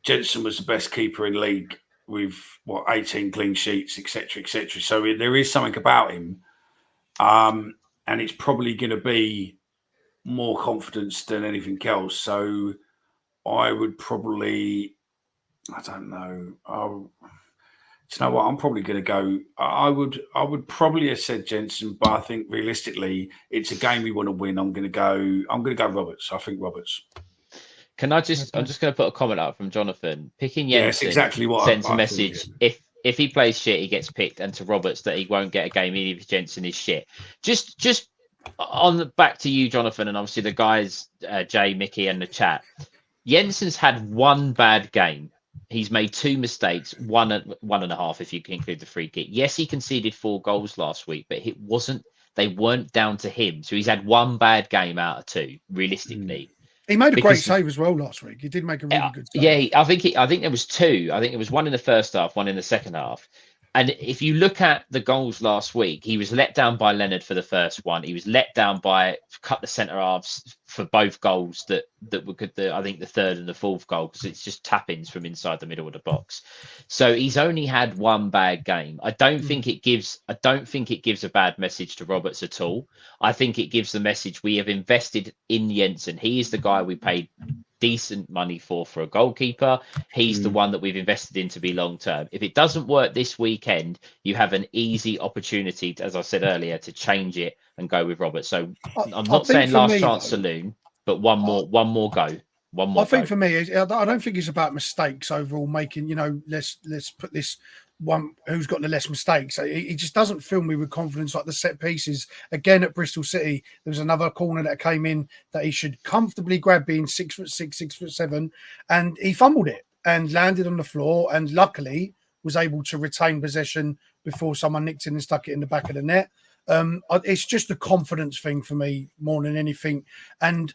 Jensen was the best keeper in league with 18 clean sheets, etc., etc. So there is something about him. and it's probably going to be more confidence than anything else. So I would probably, I don't know. Do you know what? I'm probably going to go. I would probably have said Jensen, but I think realistically, it's a game we want to win. I'm going to go Roberts. I think Roberts. Can I just? I'm just going to put a comment up from Jonathan. Picking Yes, Jensen exactly what sends I a message. think. If he plays shit, he gets picked, and to Roberts that he won't get a game even if Jensen is shit. Just on the back to you, Jonathan, and obviously the guys, Jay, Mickey, and the chat. Jensen's had one bad game. He's made 2 mistakes, one and a half if you can include the free kick. Yes, he conceded 4 goals last week, but they weren't down to him. So he's had one bad game out of 2, realistically. He made a great save as well last week. He did make a really good save. Yeah, I think there was 2. I think it was one in the first half, one in the second half. And if you look at the goals last week, he was let down by Leonard for the first one. He was let down by cut the centre halves for both goals that were good. I think the third and the fourth goal, because it's just tap-ins from inside the middle of the box. So he's only had one bad game. I don't think it gives a bad message to Roberts at all. I think it gives the message we have invested in Jensen. He is the guy we paid decent money for a goalkeeper. He's the one that we've invested in to be long term. If it doesn't work this weekend, you have an easy opportunity, as I said earlier, to change it and go with Roberts. So I'm not saying last chance saloon, but one more go. One more. I think for me, I don't think it's about mistakes overall. Making, let's put this one who's got the less mistakes. He just doesn't fill me with confidence. Like the set pieces again at Bristol City, there was another corner that came in that he should comfortably grab, being 6'6", 6'7", and he fumbled it and landed on the floor, and luckily was able to retain possession before someone nicked it and stuck it in the back of the net. It's just a confidence thing for me more than anything. And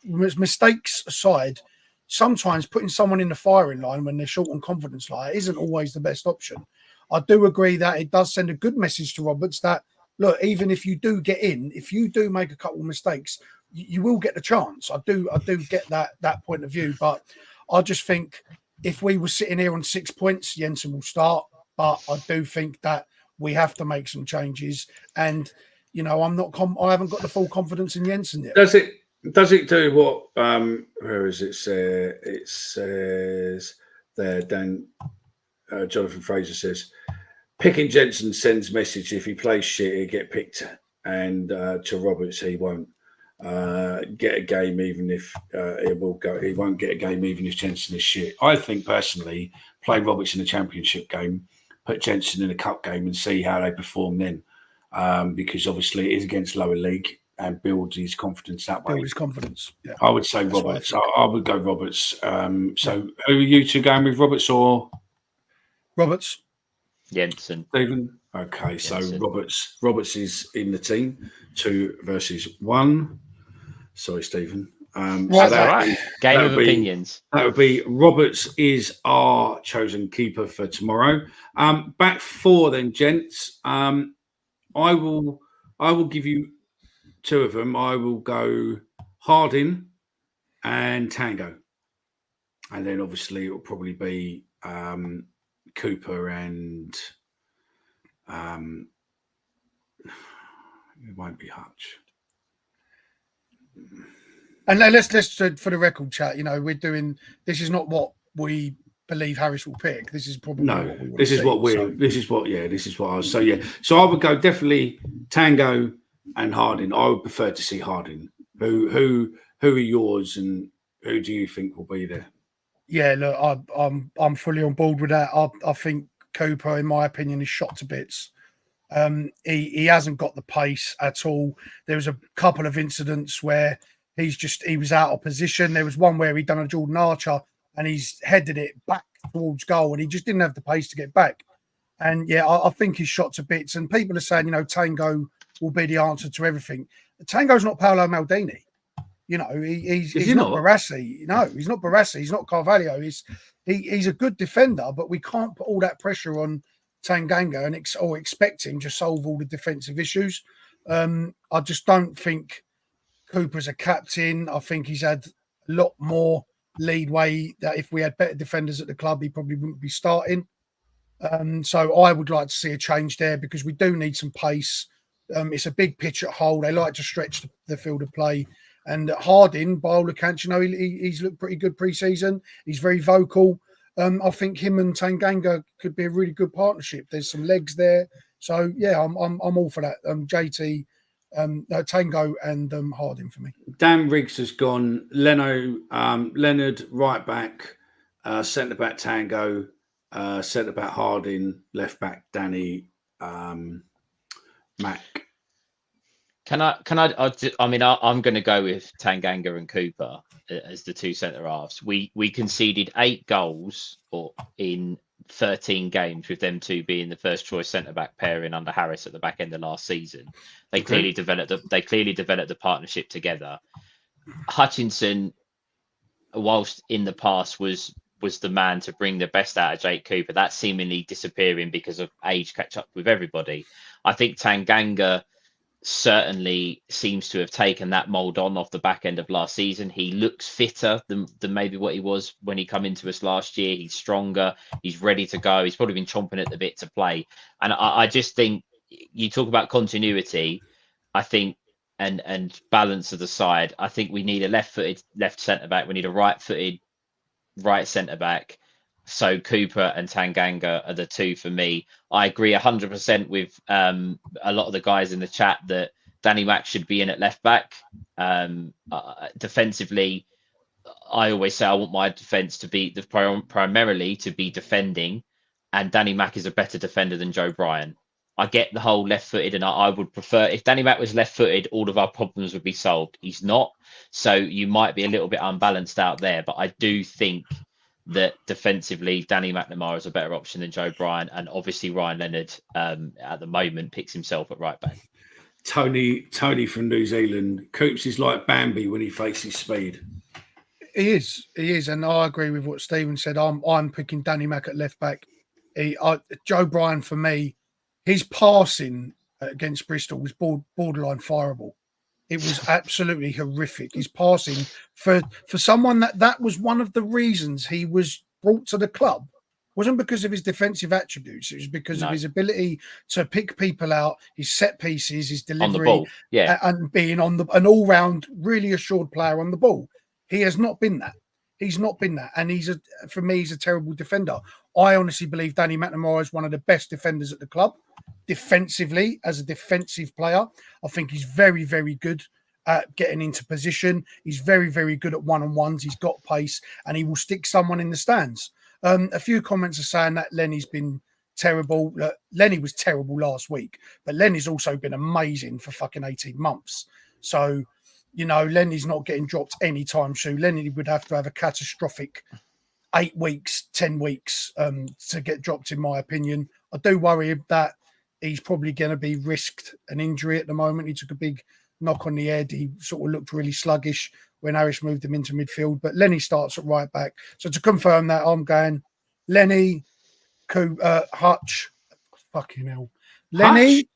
mistakes aside, sometimes putting someone in the firing line when they're short on confidence like isn't always the best option. I do agree that it does send a good message to Roberts that, look, even if you do get in, if you do make a couple of mistakes, you will get the chance. I do get that point of view, but I just think if we were sitting here on 6 points, Jensen will start. But I do think that we have to make some changes, and I haven't got the full confidence in Jensen yet. Does it do what? Where is it? It says there. Dan Jonathan Fraser says, picking Jensen sends message. If he plays shit, he'll get picked, and to Roberts, he won't get a game even if he will go. He won't get a game even if Jensen is shit. I think personally, play Roberts in a championship game, put Jensen in a cup game, and see how they perform then, because obviously it is against lower league. And build his confidence that way. Build his confidence. Yeah. I would say that's Roberts. I would go Roberts. So who are you two going with, Roberts or Roberts? Jensen. Stephen? Okay, Jensen. So Roberts is in the team. 2 versus 1. Sorry, Stephen. Right, so right. Game of opinions. That would be Roberts is our chosen keeper for tomorrow. Back 4 then, gents. I will give you 2 of them. I will go Harding and Tango. And then obviously it will probably be Cooper and it won't be Hutch. And let's for the record, chat, we're doing, this is not what we believe Harris will pick. This is probably what we want. This is what I was. So I would go definitely Tango and Harding. I would prefer to see Harding. Who are yours, and who do you think will be there? Yeah, look, I'm fully on board with that. I think Cooper, in my opinion, is shot to bits. He hasn't got the pace at all. There was a couple of incidents where he was out of position. There was one where he done a Jordan Archer and he's headed it back towards goal, and he just didn't have the pace to get back. And yeah, I think he's shot to bits. And people are saying, Tango will be the answer to everything. Tango's not Paolo Maldini. He's not Barassi. No, he's not Barassi. He's not Carvalho. He's a good defender, but we can't put all that pressure on Tanganga and expect him to solve all the defensive issues. I just don't think Cooper's a captain. I think he's had a lot more leadway that if we had better defenders at the club, he probably wouldn't be starting. So I would like to see a change there because we do need some pace. It's a big pitch at Hull. They like to stretch the field of play. And Harding, by all accounts, he's looked pretty good pre-season. He's very vocal. I think him and Tanganga could be a really good partnership. There's some legs there. So, yeah, I'm all for that. JT, Tango and Harding for me. Dan Riggs has gone. Leonard, right back, centre back Tango, centre back Harding, left back Danny, Mac. I'm going to go with Tanganga and Cooper as the two centre halves. We conceded 8 goals in 13 games, with them two being the first choice centre back pairing under Harris at the back end of last season. They clearly developed the partnership together. Hutchinson, whilst in the past was the man to bring the best out of Jake Cooper, that's seemingly disappearing because of age catch up with everybody. I think Tanganga certainly seems to have taken that mold on off the back end of last season. He looks fitter than maybe what he was when he come into us last year. He's stronger. He's ready to go. He's probably been chomping at the bit to play. And I just think you talk about continuity, I think, and balance of the side. I think we need a left-footed left centre-back. We need a right-footed right centre-back. So Cooper and Tanganga are the two for me. I agree 100% with a lot of the guys in the chat that Danny Mac should be in at left back. Defensively, I always say I want my defence to be primarily to be defending, and Danny Mac is a better defender than Joe Bryan. I get the whole left-footed, and I would prefer if Danny Mac was left-footed, all of our problems would be solved. He's not, so you might be a little bit unbalanced out there. But I do think that defensively, Danny McNamara is a better option than Joe Bryan, and obviously Ryan Leonard at the moment picks himself at right back. Tony from New Zealand. Coops is like Bambi when he faces speed. He is, and I agree with what Stephen said. I'm picking Danny Mac at left back. Joe Bryan for me, his passing against Bristol was borderline fireable. It was absolutely horrific. His passing for someone that was one of the reasons he was brought to the club. Wasn't because of his defensive attributes. It was because of his ability to pick people out, his set pieces, his delivery, on the ball. and being an all-round, really assured player on the ball. He has not been that. He's not been that. And for me, he's a terrible defender. I honestly believe Danny McNamara is one of the best defenders at the club. Defensively, as a defensive player, I think he's very, very good at getting into position. He's very, very good at one-on-ones. He's got pace, and he will stick someone in the stands. A few comments are saying that Lenny's been terrible. Lenny was terrible last week, but Lenny's also been amazing for fucking 18 months. So, Lenny's not getting dropped anytime soon. Lenny would have to have a catastrophic 8 weeks, 10 weeks to get dropped, in my opinion. I do worry that he's probably going to be risked an injury at the moment. He took a big knock on the head. He sort of looked really sluggish when Harris moved him into midfield. But Lenny starts at right back. So to confirm that, I'm going Lenny, Hutch, fucking hell. Lenny,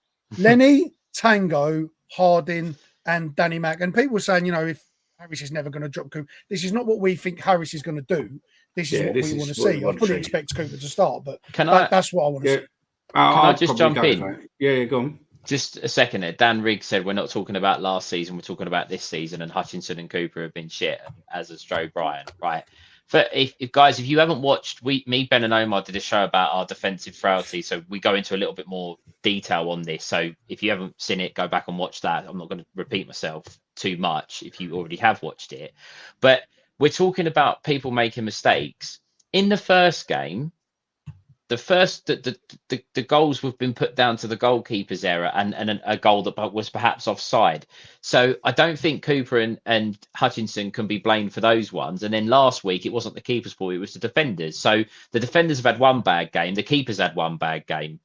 Tango, Harding, and Danny Mac. And people were saying, if Harris is never going to drop Cooper, this is not what we think Harris is going to do. This is what we want to see. I fully expect Cooper to start, but that's what I want to see. Can I just jump in? Yeah, go on. Just a second there. Dan Riggs said we're not talking about last season, we're talking about this season, and Hutchinson and Cooper have been shit, as has Joe Bryan, right? If guys, if you haven't watched, me, Ben and Omar did a show about our defensive frailty, so we go into a little bit more detail on this. So if you haven't seen it, go back and watch that. I'm not going to repeat myself too much if you already have watched it. But we're talking about people making mistakes. In the first game, the goals have been put down to the goalkeeper's error and a goal that was perhaps offside. So I don't think Cooper and Hutchinson can be blamed for those ones. And then last week, it wasn't the keeper's fault, it was the defenders. So the defenders have had one bad game, the keeper's had one bad game.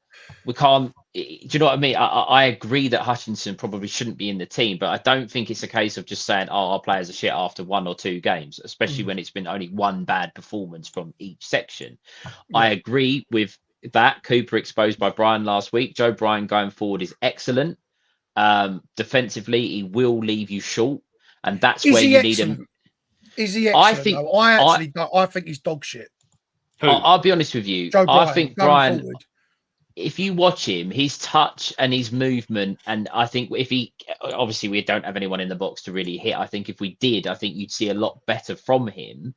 We can't, do you know what I mean? I agree that Hutchinson probably shouldn't be in the team, but I don't think it's a case of just saying, our players are shit after 1 or 2 games, especially when it's been only one bad performance from each section. I agree with that. Cooper exposed by Bryan last week. Joe Bryan going forward is excellent. Defensively, he will leave you short, and that's where you need him. Is he excellent? I think he's dog shit. I'll be honest with you. Joe Bryan, I think Bryan. if you watch him, his touch and his movement, and I think if he, obviously we don't have anyone in the box to really hit. I think if we did, I think you'd see a lot better from him.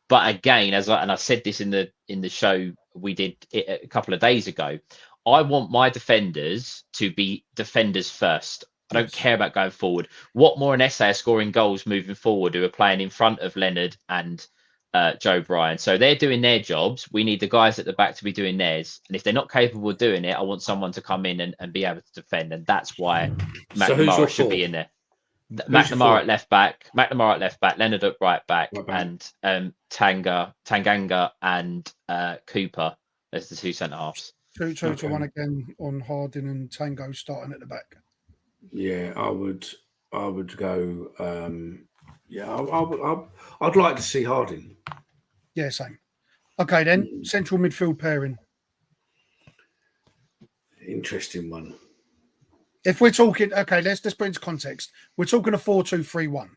But again, I said this in the show we did a couple of days ago, I want my defenders to be defenders first. I don't care about going forward. Watmore and Esse are scoring goals moving forward, who are playing in front of Leonard and Joe Bryan. So they're doing their jobs. We need the guys at the back to be doing theirs. And if they're not capable of doing it, I want someone to come in and be able to defend. And that's why McNamara should be in there. McNamara at left back, Leonard at right back, and Tanganga and Cooper as the two centre halves. 2-2-1 again on Harding and Tango starting at the back. Yeah, I would go. I'd like to see Harding. Yeah, same. Okay, then central midfield pairing. Interesting one. If we're talking, okay, let's put into context. We're talking a 4-2-3-1.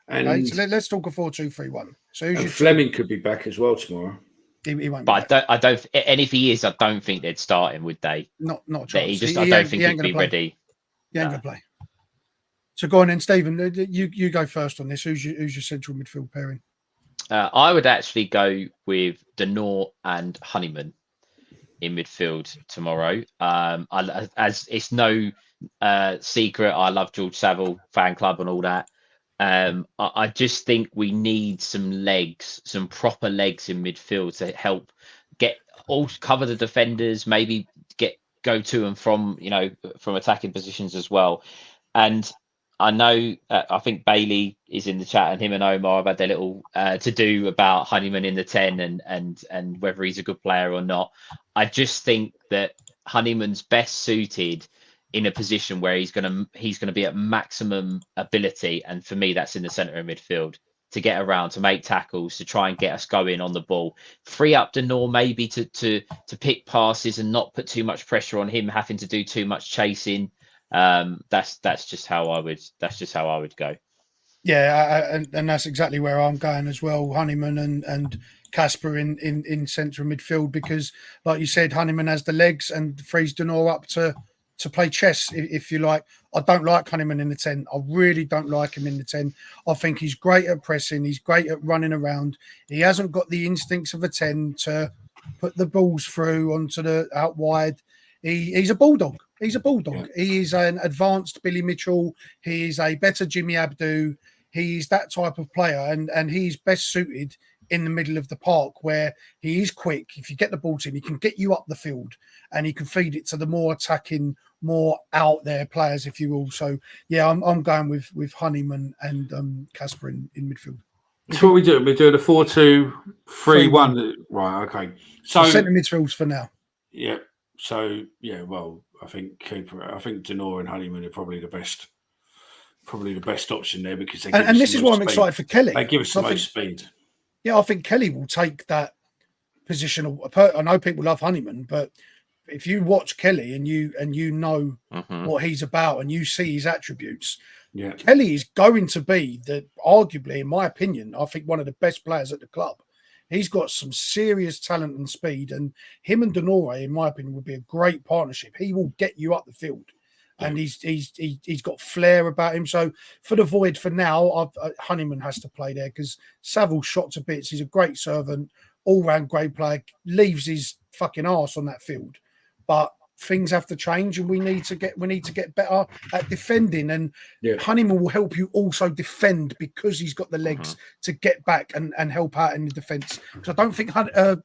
And okay? So let's talk a 4-2-3-1. So Fleming could be back as well tomorrow. He won't. But I don't. And if he is, I don't think they'd start him, would they? Not a chance. I don't think he'd be ready. He ain't gonna play. So go on then, Stephen. You go first on this. Who's your central midfield pairing? I would actually go with Denor and Honeyman in midfield tomorrow. As it's no secret, I love George Saville fan club and all that. I just think we need some legs, some proper legs in midfield to help cover the defenders, maybe go to and from attacking positions as well. And I know, I think Bailey is in the chat, and him and Omar have had their little to do about Honeyman in the 10 and whether he's a good player or not. I just think that Honeyman's best suited in a position where he's going to be at maximum ability, and for me, that's in the centre of midfield, to get around, to make tackles, to try and get us going on the ball, free up Denor maybe to pick passes and not put too much pressure on him having to do too much chasing. That's just how I would go. Yeah, and that's exactly where I'm going as well. Honeyman and Casper in central midfield, because, like you said, Honeyman has the legs and frees Denor up to play chess, if you like. I don't like Honeyman in the 10. I really don't like him in the 10. I think he's great at pressing. He's great at running around. He hasn't got the instincts of a 10 to put the balls through onto the out wide. He's a bulldog. He's a bulldog. Yeah. He is an advanced Billy Mitchell. He is a better Jimmy Abdou. He's that type of player, and he's best suited in the middle of the park, where he is quick. If you get the ball to him, he can get you up the field, and he can feed it to the more attacking, more out there players, if you will. So yeah, I'm going with Honeyman and Casper in midfield. That's what we do. We're doing a 4-2-3-1. Right. Okay. So centre midfields for now. Yeah. So yeah. Well, I think Denor and Honeyman are probably the best option there, because they and this is why I'm excited for Kelly. They give us the most speed. Yeah, I think Kelly will take that position. I know people love Honeyman, but if you watch Kelly and you know what he's about and you see his attributes, yeah, Kelly is going to be arguably, in my opinion, I think one of the best players at the club. He's got some serious talent and speed, and him and Denore, in my opinion, would be a great partnership. He will get you up the field, and he's got flair about him. So for the void for now, Honeyman has to play there, because Saville shot to bits. He's a great servant, all-round great player, leaves his fucking arse on that field. But things have to change, and we need to get better at defending. And Honeyman will help you also defend, because he's got the legs to get back and help out in the defence. Because I don't think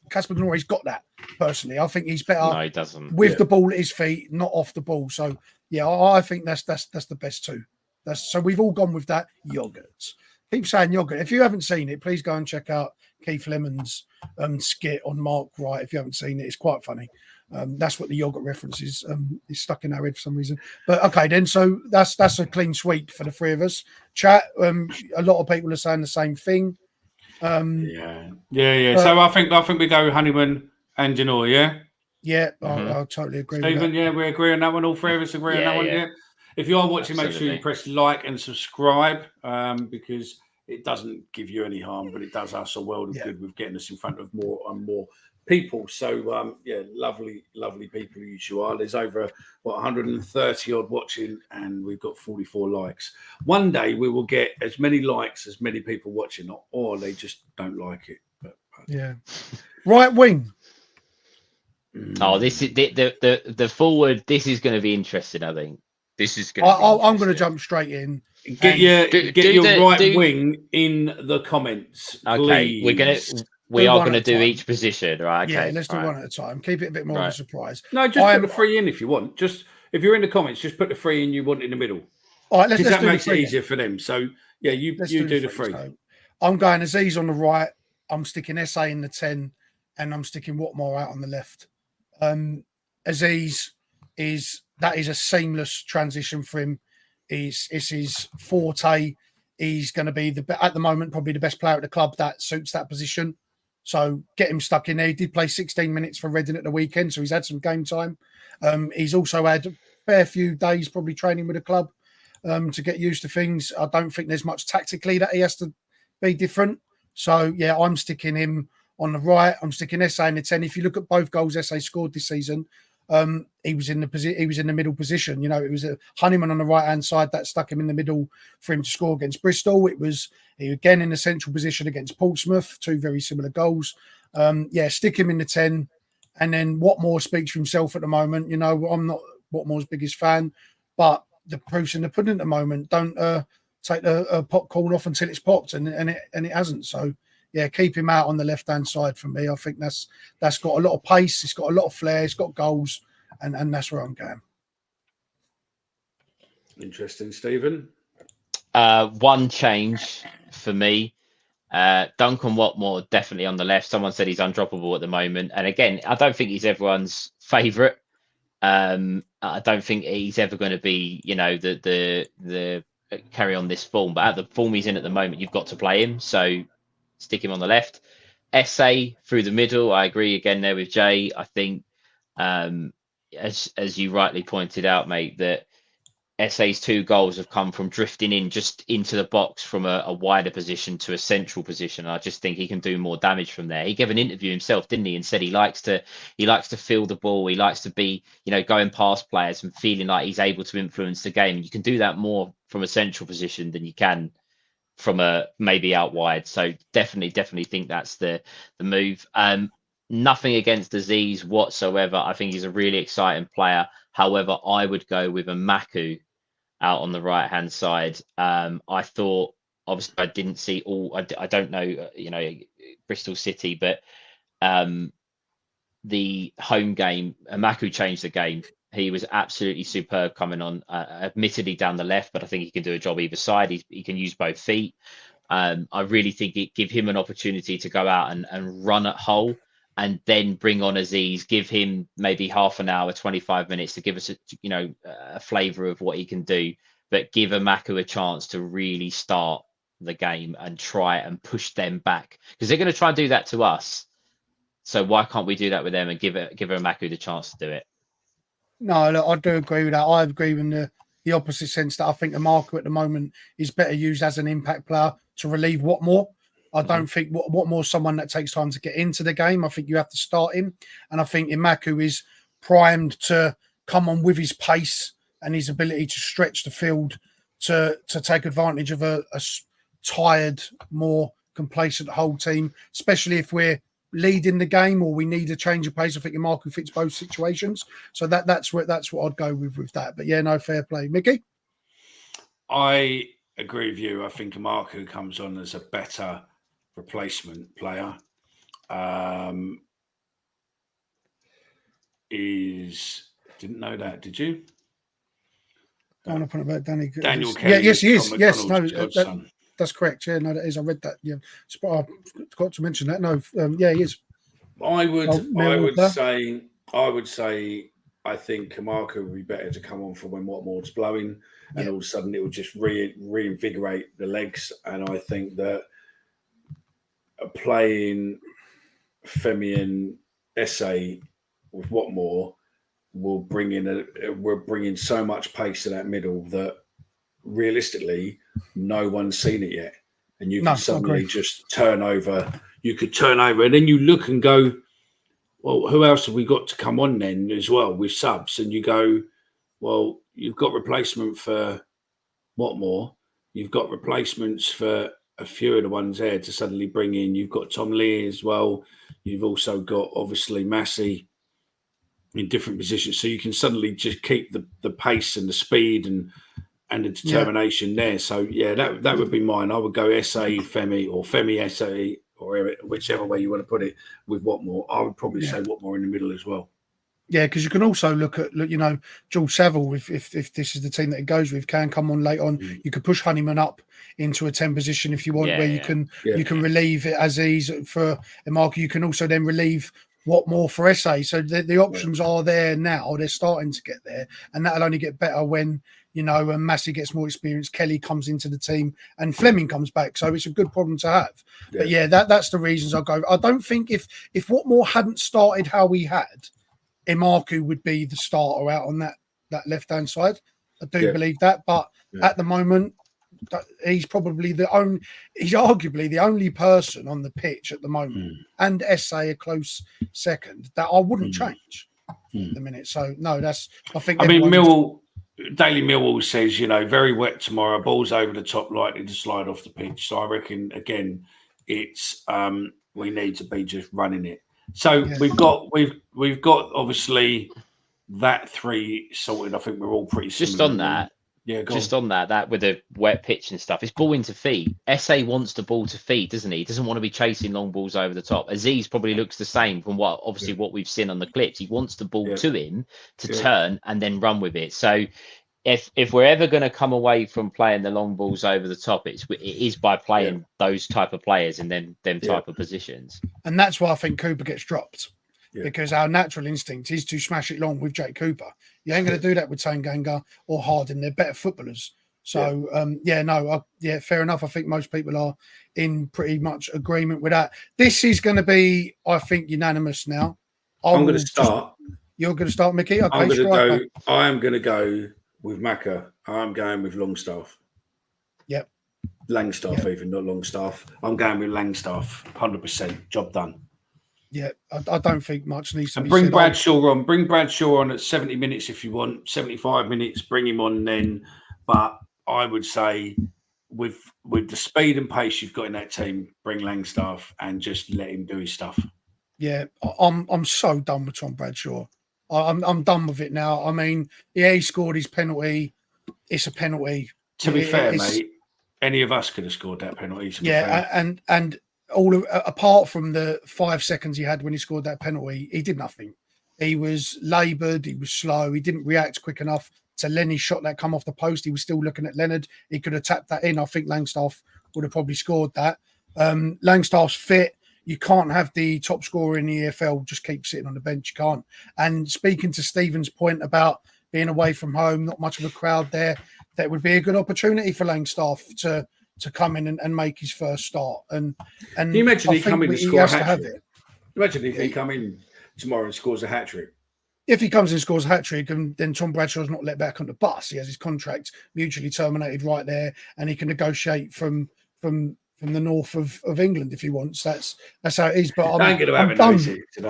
Casper Denore's got that, personally. I think he's better. No, he doesn't. With the ball at his feet, not off the ball. So yeah, I think that's the best two. So we've all gone with that. Yogurts. Keep saying yogurt. If you haven't seen it, please go and check out Keith Lemon's skit on Mark Wright. If you haven't seen it, it's quite funny. That's what the yogurt reference is stuck in our head for some reason. But okay, then, so that's a clean sweep for the three of us. Chat. A lot of people are saying the same thing. Yeah. So I think we go Honeyman and Denor. Yeah. I totally agree. Stephen, with that. we agree on that one. All three of us agree on that one. Yeah. If you are watching, make sure you press like and subscribe, because it doesn't give you any harm, but it does us a world of good with getting us in front of more and more people. So lovely people you two are. There's over 130 odd watching, and we've got 44 likes. One day we will get as many likes as many people watching, or they just don't like it. But yeah, right wing. Oh, this is the forward. This is going to be interesting. I think this is going. I'm going to jump straight in. Get your right wing in the comments. Okay, please. we are going to do each position, right? Okay, yeah, let's do one at a time. Keep it a bit more of a surprise. No, just put the 3 in if you want. Just if you're in the comments, just put the 3 in you want in the middle. All right, let's that do makes it easier for them. So yeah, you do the 3. So I'm going Aziz on the right. I'm sticking SA in the 10, and I'm sticking Watmore out on the left. Aziz is a seamless transition for him. It's his forte. He's going to be at the moment probably the best player at the club that suits that position. So get him stuck in there. He did play 16 minutes for Reading at the weekend, so he's had some game time. He's also had a fair few days probably training with the club to get used to things. I don't think there's much tactically that he has to be different. So yeah, I'm sticking him on the right. I'm sticking SA in the 10. If you look at both goals SA scored this season, he was in the middle position. You know, it was a Honeyman on the right hand side that stuck him in the middle for him to score against Bristol. He again in the central position against Portsmouth, 2 very similar goals. Stick him in the 10, and then Watmore speaks for himself at the moment. You know, I'm not Watmore's biggest fan, but the proof's in the pudding at the moment. Don't take the popcorn off until it's popped, and it hasn't. So yeah, keep him out on the left hand side for me. I think that's got a lot of pace. It's got a lot of flair. It's got goals, and that's where I'm going. Interesting, Stephen. One change for me. Duncan Watmore definitely on the left. Someone said he's undroppable at the moment, and again, I don't think he's everyone's favourite. I don't think he's ever going to be, you know, the carry on this form. But at the form he's in at the moment, you've got to play him. So stick him on the left. SA through the middle. I agree again there with Jay. I think, as you rightly pointed out, mate, that SA's 2 goals have come from drifting in just into the box from a wider position to a central position. I just think he can do more damage from there. He gave an interview himself, didn't he, and said he likes to feel the ball. He likes to be, you know, going past players and feeling like he's able to influence the game. And you can do that more from a central position than you can from a maybe out wide. So definitely think that's the move. Nothing against Aziz whatsoever. I think he's a really exciting player. However, I would go with a Maku out on the right hand side. I thought, obviously, I didn't see all. I don't know, you know, Bristol City, but the home game, Maku changed the game. He was absolutely superb coming on, admittedly down the left, but I think he can do a job either side. He can use both feet. I really think it give him an opportunity to go out and run at Hull, and then bring on Aziz, give him maybe half an hour, 25 minutes to give us a flavour of what he can do, but give Maku a chance to really start the game and try and push them back, because they're going to try and do that to us. So why can't we do that with them and give Maku the chance to do it? No, look, I do agree with that. I agree in the opposite sense that I think Marco at the moment is better used as an impact player to relieve Watmore. I don't think Watmore's someone that takes time to get into the game. I think you have to start him. And I think Imaku is primed to come on with his pace and his ability to stretch the field to take advantage of a tired, more complacent whole team, especially if we're leading the game or we need a change of pace. I think Imaku fits both situations. So that's what I'd go with that. But yeah, no, fair play. Mickey? I agree with you. I think Imaku comes on as a better replacement player. Didn't know that, did you? I want to put about Daniel Kelly. Yeah, yes, he is. Yes, no, that's correct. Yeah, no, that is. I read that. Yeah, I forgot to mention that. No, yeah, he is. I would say I think Camarco would be better to come on for when Watmore's blowing, and all of a sudden it would just reinvigorate the legs. And I think that playing Femi and SA with Watmore will bring in so much pace to that middle that realistically no one's seen it yet, and you can suddenly just turn over. You could turn over, and then you look and go, well, who else have we got to come on then as well with subs? And you go, well, you've got replacement for Watmore. You've got replacements for a few of the ones there to suddenly bring in. You've got Tom Lee as well. You've also got, obviously, Massey in different positions. So you can suddenly just keep the pace and the speed and the determination there. So, yeah, that would be mine. I would go SA, Femi, or Femi, SA, or whichever way you want to put it with Watmore. I would probably say Watmore in the middle as well. Yeah, because you can also look, you know, George Saville, if this is the team that it goes with, can come on late on. You could push Honeyman up into a 10 position if you want, where you can relieve Aziz for Emarku. You can also then relieve Watmore for SA. So the options are there now. They're starting to get there, and that'll only get better when, you know, Massey gets more experience, Kelly comes into the team, and Fleming comes back. So it's a good problem to have. But yeah, that's the reasons I go. I don't think if Watmore hadn't started how we had, Emarku would be the starter out on that left-hand side. I do believe that. But at the moment, he's probably he's arguably the only person on the pitch at the moment, and SA a close second, that I wouldn't change at the minute. So no, I think. I mean, Daily Millwall says, you know, very wet tomorrow, balls over the top, likely to slide off the pitch. So I reckon, again, it's we need to be just running it. So we've got obviously that 3 sorted. I think we're all pretty similar. Just on that. Yeah, on that with the wet pitch and stuff, it's ball into feet. SA wants the ball to feet, doesn't he? He doesn't want to be chasing long balls over the top. Aziz probably looks the same from what we've seen on the clips. He wants the ball to him to turn and then run with it. So if we're ever going to come away from playing the long balls over the top, it is by playing those type of players in them type of positions. And that's why I think Cooper gets dropped. Because our natural instinct is to smash it long with Jake Cooper. You ain't going to do that with Tanganga or Harding. They're better footballers. So, fair enough. I think most people are in pretty much agreement with that. This is going to be, I think, unanimous now. I'm going to start. You're going to start, Mickey? Okay, I am going to go with Macca. I'm going with Longstaff. Yep. Langstaff, even, not Longstaff. I'm going with Langstaff, 100%. Job done. Yeah, I don't think much needs to be bring said. Bradshaw on. Bring Bradshaw on at 70 minutes if you want. 75 minutes, bring him on then. But I would say with the speed and pace you've got in that team, bring Langstaff and just let him do his stuff. Yeah, I'm so done with Tom Bradshaw. I'm done with it now. I mean, he scored his penalty. It's a penalty. To be fair, mate, any of us could have scored that penalty. And apart from the 5 seconds he had when he scored that penalty, he did nothing. He was laboured. He was slow. He didn't react quick enough to Lenny's shot that come off the post. He was still looking at Leonard. He could have tapped that in. I think Langstaff would have probably scored that. Langstaff's fit. You can't have the top scorer in the EFL just keep sitting on the bench. You can't. And speaking to Stephen's point about being away from home, not much of a crowd there, that would be a good opportunity for Langstaff to come in and make his first start. And can you imagine he come in and score a hat-trick? Imagine if he come in tomorrow and scores a hat-trick. If he comes in and scores a hat-trick, and then Tom Bradshaw's not let back on the bus, he has his contract mutually terminated right there, and he can negotiate from the north of England if he wants. That's how it is. But I'm done.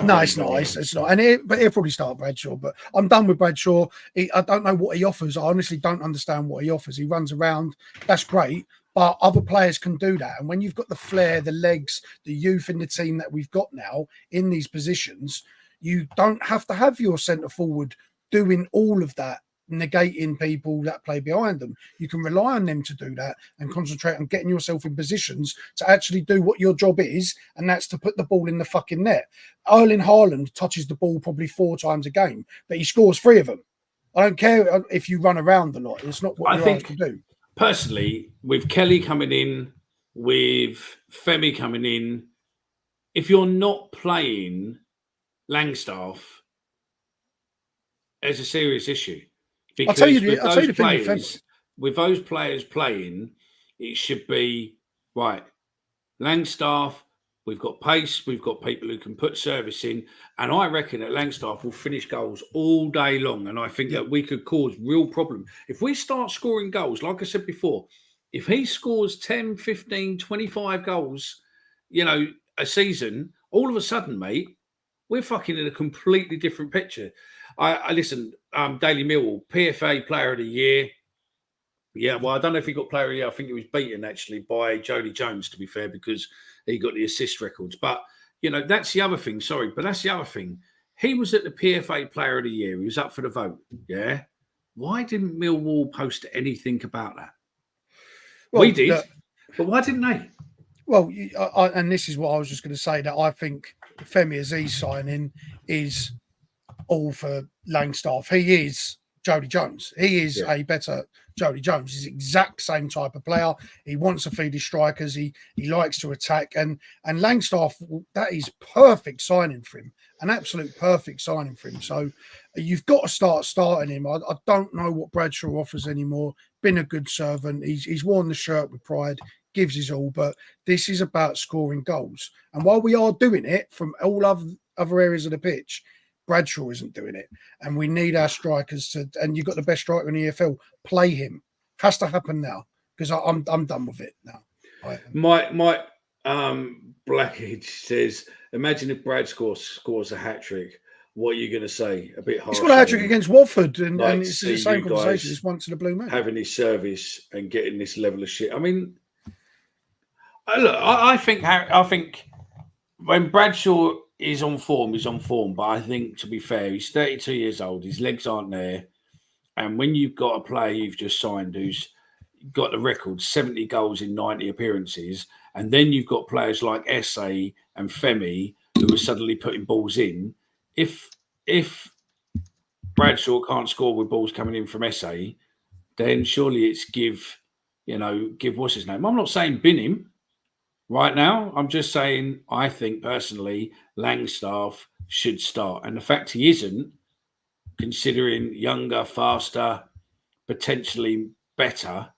No, it's not. It's not. But he'll probably start Bradshaw. But I'm done with Bradshaw. I don't know what he offers. I honestly don't understand what he offers. He runs around. That's great. But other players can do that. And when you've got the flair, the legs, the youth in the team that we've got now in these positions, you don't have to have your centre forward doing all of that, negating people that play behind them. You can rely on them to do that and concentrate on getting yourself in positions to actually do what your job is, and that's to put the ball in the fucking net. Erling Haaland touches the ball probably 4 times a game, but he scores 3 of them. I don't care if you run around a lot. It's not what you're asked to do. Personally, with Kelly coming in, with Femi coming in, if you're not playing Langstaff, there's a serious issue. Because with those players playing, it should be right. Langstaff, we've got pace, we've got people who can put service in, and I reckon that Langstaff will finish goals all day long. And I think that we could cause real problem if we start scoring goals. Like I said before, if he scores 10, 15, 25 goals, a season, all of a sudden, mate, we're fucking in a completely different picture. I listen, Daily Millwall, PFA Player of the Year. Yeah, well, I don't know if he got Player of the Year. I think he was beaten actually by Jody Jones, to be fair, because he got the assist records. But, that's the other thing. Sorry, but that's the other thing. He was at the PFA Player of the Year. He was up for the vote. Yeah. Why didn't Millwall post anything about that? Well, we did, but why didn't they? Well, and this is what I was just going to say, that I think Femi Aziz signing is all for Langstaff. He is Jody Jones. He is a better Jody Jones. He's the exact same type of player. He wants to feed his strikers. He likes to attack. And Langstaff, that is perfect signing for him. An absolute perfect signing for him. So you've got to start starting him. I don't know what Bradshaw offers anymore. Been a good servant. He's worn the shirt with pride, gives his all. But this is about scoring goals. And while we are doing it from all other areas of the pitch, Bradshaw isn't doing it, and we need our strikers to. And you've got the best striker in the EFL. Play him. Has to happen now, because I'm done with it now. My Blackhead says, imagine if Brad scores a hat trick. What are you going to say? A bit harsh. He's got a hat trick against Watford, and it's the same you conversation as once in a blue moon. Having his service and getting this level of shit. I mean, look, I think when Bradshaw is on form, he's on form. But I think, to be fair, he's 32 years old. His legs aren't there. And when you've got a player you've just signed who's got the record, 70 goals in 90 appearances, and then you've got players like Esse and Femi who are suddenly putting balls in. If Bradshaw can't score with balls coming in from Esse, then surely it's give what's his name? I'm not saying bin him right now. I'm just saying I think personally Langstaff should start. And the fact he isn't, considering younger, faster, potentially better,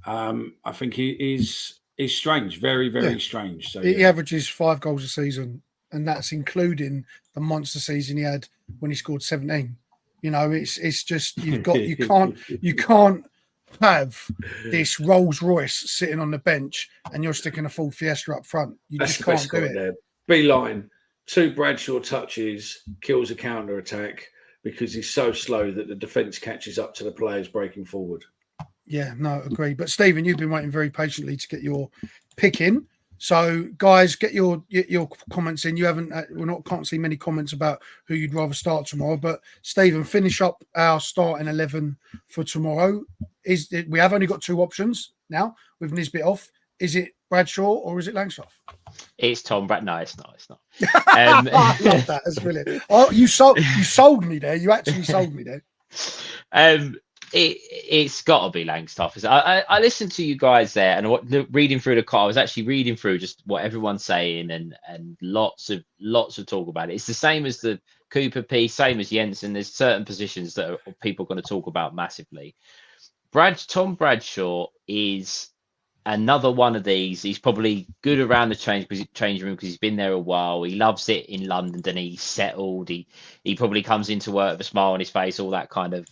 I think he is strange. Very, very strange. So he averages 5 goals a season, and that's including the monster season he had when he scored 17. It's just you can't have this Rolls Royce sitting on the bench and you're sticking a full Fiesta up front. That's just can't do it. There. B-line, 2 Bradshaw touches, kills a counter attack because he's so slow that the defence catches up to the players breaking forward. Yeah, no, agree. But Stephen, you've been waiting very patiently to get your pick in. So, guys, get your comments in. You can't see many comments about who you'd rather start tomorrow. But Stephen, finish up our starting 11 for tomorrow. We have only got 2 options now with Nisbet off. Is it Bradshaw or is it Langstaff? It's Tom Brad. No, it's not. I love that. That's brilliant. Oh, you sold me there. You actually sold me there. It's got to be Langstaff. I listened to you guys there, and reading through the call, I was actually reading through just what everyone's saying, and lots of talk about it. It's the same as the Cooper piece, same as Jensen. There's certain positions that people are going to talk about massively. Tom Bradshaw is another one of these. He's probably good around the change room because he's been there a while. He loves it in London, and he's settled. He probably comes into work with a smile on his face, all that kind of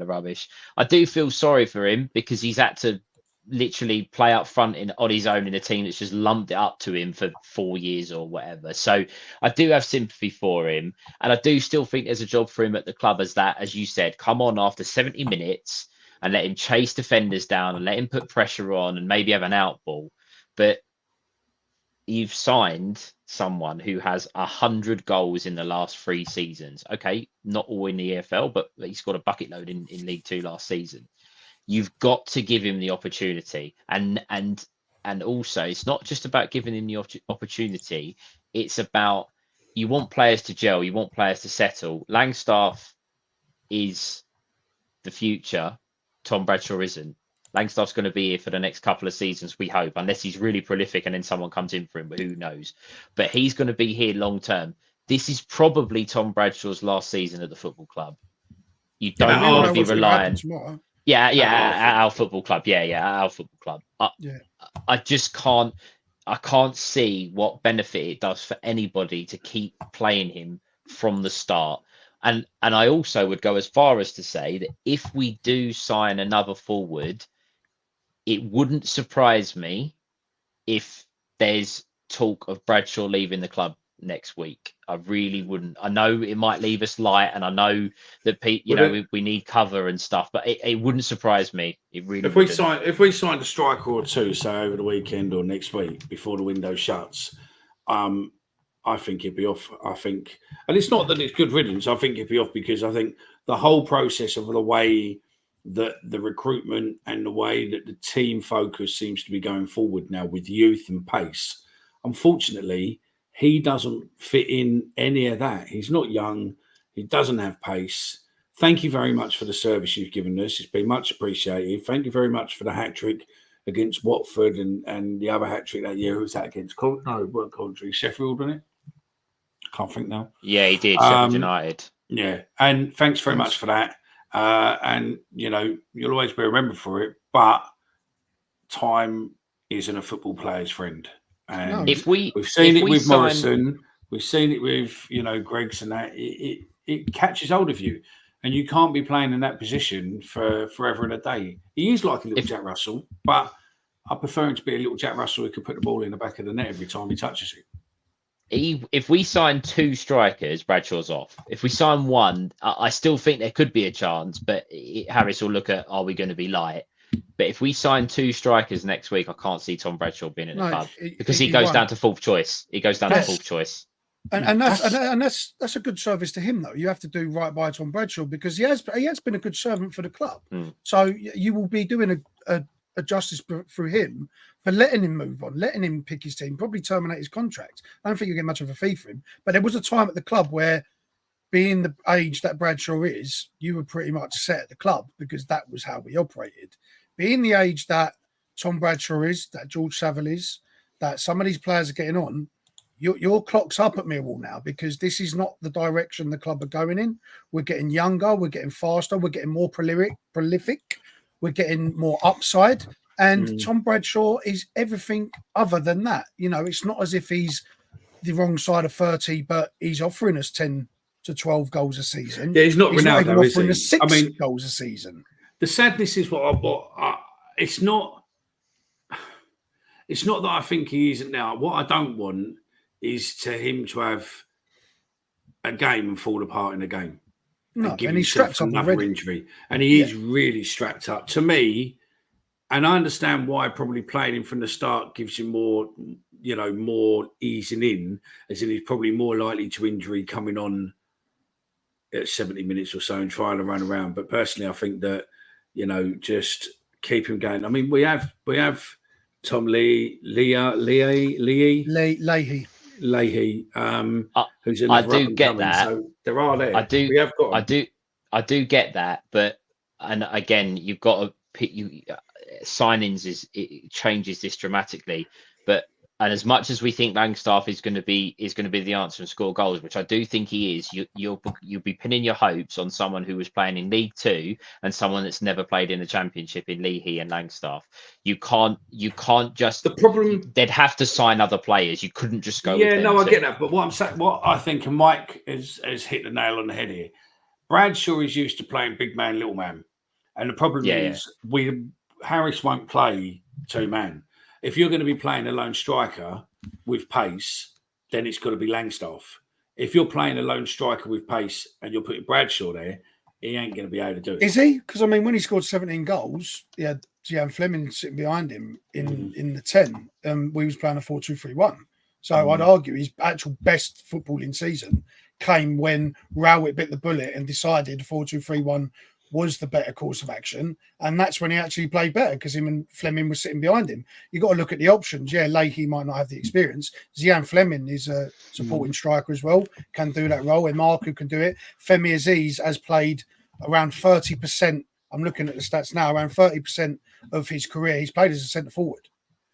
rubbish. I do feel sorry for him because he's had to literally play up front on his own in a team that's just lumped it up to him for 4 years or whatever. So I do have sympathy for him, and I do still think there's a job for him at the club as you said, come on after 70 minutes and let him chase defenders down and let him put pressure on and maybe have an out ball. But you've signed someone who has 100 goals in the last 3 seasons. Okay, not all in the EFL, but he scored a bucket load in League 2 last season. You've got to give him the opportunity. And also, it's not just about giving him the opportunity. It's about, you want players to gel. You want players to settle. Langstaff is the future. Tom Bradshaw isn't. Langstaff's going to be here for the next couple of seasons, we hope, unless he's really prolific and then someone comes in for him, but who knows. But he's going to be here long term. This is probably Tom Bradshaw's last season at the football club. You don't want to be reliant. At our football club. At our football club. I just can't see what benefit it does for anybody to keep playing him from the start. And I also would go as far as to say that if we do sign another forward, it wouldn't surprise me if there's talk of Bradshaw leaving the club next week. I really wouldn't. I know it might leave us light, and I know that we need cover and stuff, but it wouldn't surprise me. It really if we wouldn't. signed a striker or two, say over the weekend or next week before the window shuts, I think he'd be off. I think, and it's not that it's good riddance. I think he'd be off because I think the whole process of the way that the recruitment and the way that the team focus seems to be going forward now with youth and pace, unfortunately, he doesn't fit in any of that. He's not young. He doesn't have pace. Thank you very much for the service you've given us. It's been much appreciated. Thank you very much for the hat-trick against Watford and the other hat-trick that year. Who was that against? No, it weren't Coventry. Sheffield, wasn't it? Can't think now. Yeah, he did. Sheffield United. Yeah, and thanks very much for that. And you'll always be remembered for it. But time isn't a football player's friend. And we've seen it with Morrison, we've seen it with Greggs and that. It catches hold of you, and you can't be playing in that position for forever and a day. He is like a little Jack Russell, but I prefer him to be a little Jack Russell who could put the ball in the back of the net every time he touches it. If we sign 2 strikers, Bradshaw's off. If we sign 1, I still think there could be a chance, but Harris will look at, are we going to be light? But if we sign 2 strikers next week, I can't see Tom Bradshaw being in the club because he goes down to 4th choice. He goes down to 4th choice. And that's a good service to him, though. You have to do right by Tom Bradshaw because he has been a good servant for the club. So you will be doing a justice through him for letting him move on, letting him pick his team, probably terminate his contract. I don't think you'll get much of a fee for him. But there was a time at the club where, being the age that Bradshaw is, you were pretty much set at the club because that was how we operated. Being the age that Tom Bradshaw is, that George Saville is, that some of these players are getting on, your clock's up at Millwall now because this is not the direction the club are going in. We're getting younger, we're getting faster, we're getting more prolific, we're getting more upside. And Tom Bradshaw is everything other than that. It's not as if he's the wrong side of 30, but he's offering us 10 to 12 goals a season. Yeah, he's not Ronaldo, is he? Offering us 6 goals a season. The sadness is it's not that I think he isn't now. What I don't want is to him to have a game and fall apart in a game. No, and he's strapped up another injury. And he is really strapped up. To me, and I understand why probably playing him from the start gives you more easing in, as in he's probably more likely to injury coming on at 70 minutes or so and trying to run around. But personally, I think that, just keep him going. I mean, we have Tom Leahy, who's another. I do get that. So there are there. I do get that, but and again, you've got to pick signings it changes this dramatically, but. And as much as we think Langstaff is going to be the answer and score goals, which I do think he is, you'll be pinning your hopes on someone who was playing in League Two and someone that's never played in the Championship in Leahy and Langstaff. You can't just. The problem, they'd have to sign other players. You couldn't just go. Yeah, I get that. But what I'm saying, what I think, and Mike has hit the nail on the head here. Bradshaw is used to playing big man, little man, and the problem is Harris won't play 2-man. If you're going to be playing a lone striker with pace, then it's got to be Langstaff. If you're playing a lone striker with pace and you're putting Bradshaw there, he ain't going to be able to do it. Is he? Because, when he scored 17 goals, he had Zian Fleming sitting behind him in the 10. We was playing a 4-2-3-1. So I'd argue his actual best footballing season came when Rowett bit the bullet and decided 4-2-3-1 was the better course of action, and that's when he actually played better because him and Fleming was sitting behind him. You got to look at the options. Yeah, Leahy might not have the experience. Zian Fleming is a supporting striker as well, can do that role. And Marku can do it. Femi Aziz has played around 30%. I'm looking at the stats now. Around 30% of his career, he's played as a centre forward.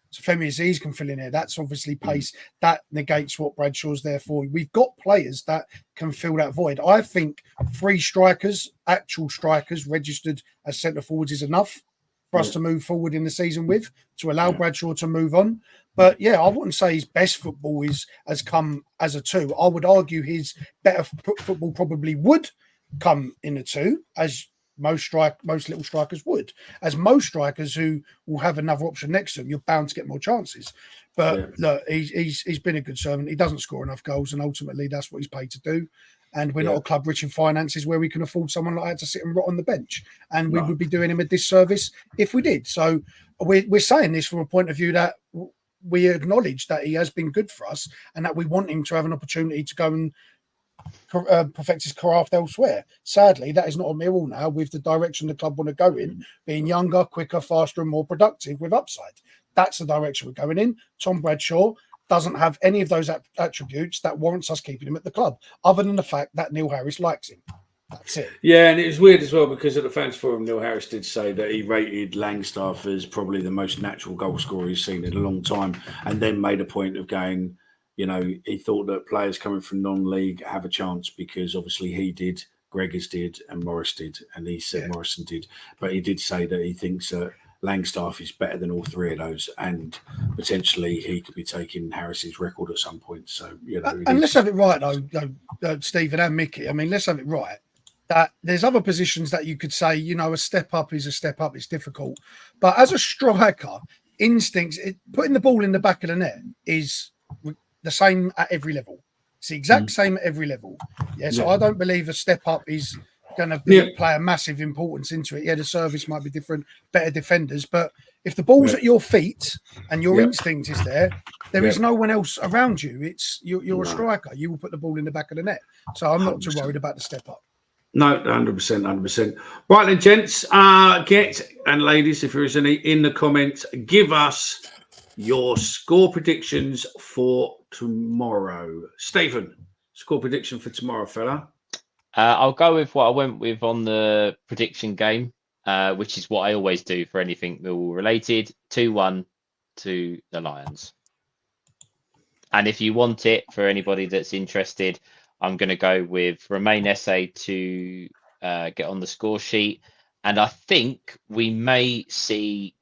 So Femi Aziz can fill in here. That's obviously pace. That negates what Bradshaw's there for. We've got players that can fill that void. I think 3 strikers, actual strikers, registered as centre forwards is enough for us to move forward in the season with, to allow Bradshaw to move on. But I wouldn't say his best football has come as a 2. I would argue his better football probably would come in a 2, as most little strikers would. As most strikers who will have another option next to them, you're bound to get more chances. But look, he's been a good servant. He doesn't score enough goals, and ultimately that's what he's paid to do. And we're not a club rich in finances where we can afford someone like that to sit and rot on the bench. And we would be doing him a disservice if we did. So we're saying this from a point of view that we acknowledge that he has been good for us and that we want him to have an opportunity to go and perfect his craft elsewhere. Sadly, that is not a Millwall now with the direction the club want to go in, being younger, quicker, faster and more productive with upside. That's the direction we're going in. Tom Bradshaw doesn't have any of those attributes that warrants us keeping him at the club, other than the fact that Neil Harris likes him. That's it. Yeah, and it was weird as well because at the Fans Forum, Neil Harris did say that he rated Langstaff as probably the most natural goal scorer he's seen in a long time, and then made a point of going, he thought that players coming from non-league have a chance because obviously he did, Gregors did, and Morris did, and he said Morrison did. But he did say that he thinks that Langstaff is better than all three of those, and potentially he could be taking Harris's record at some point. So, and let's have it right, though, Stephen and Mickey. I mean, let's have it right. That there's other positions that you could say, a step up is a step up. It's difficult. But as a striker, instincts, putting the ball in the back of the net is the same at every level. It's the exact same at every level. So I don't believe a step up is going to play a massive importance into it. The service might be different, better defenders, but if the ball's at your feet and your instinct is there is no one else around you. It's you're a striker. You will put the ball in the back of the net. So I'm not too worried about the step up. No, 100%. Right then, gents, and ladies, if there is any in the comments, give us your score predictions for tomorrow. Stephen, score prediction for tomorrow, fella. I'll go with what I went with on the prediction game, which is what I always do for anything Millwall related. 2-1 to the Lions. And if you want it, for anybody that's interested, I'm going to go with Romain Esse to get on the score sheet. And I think we may see,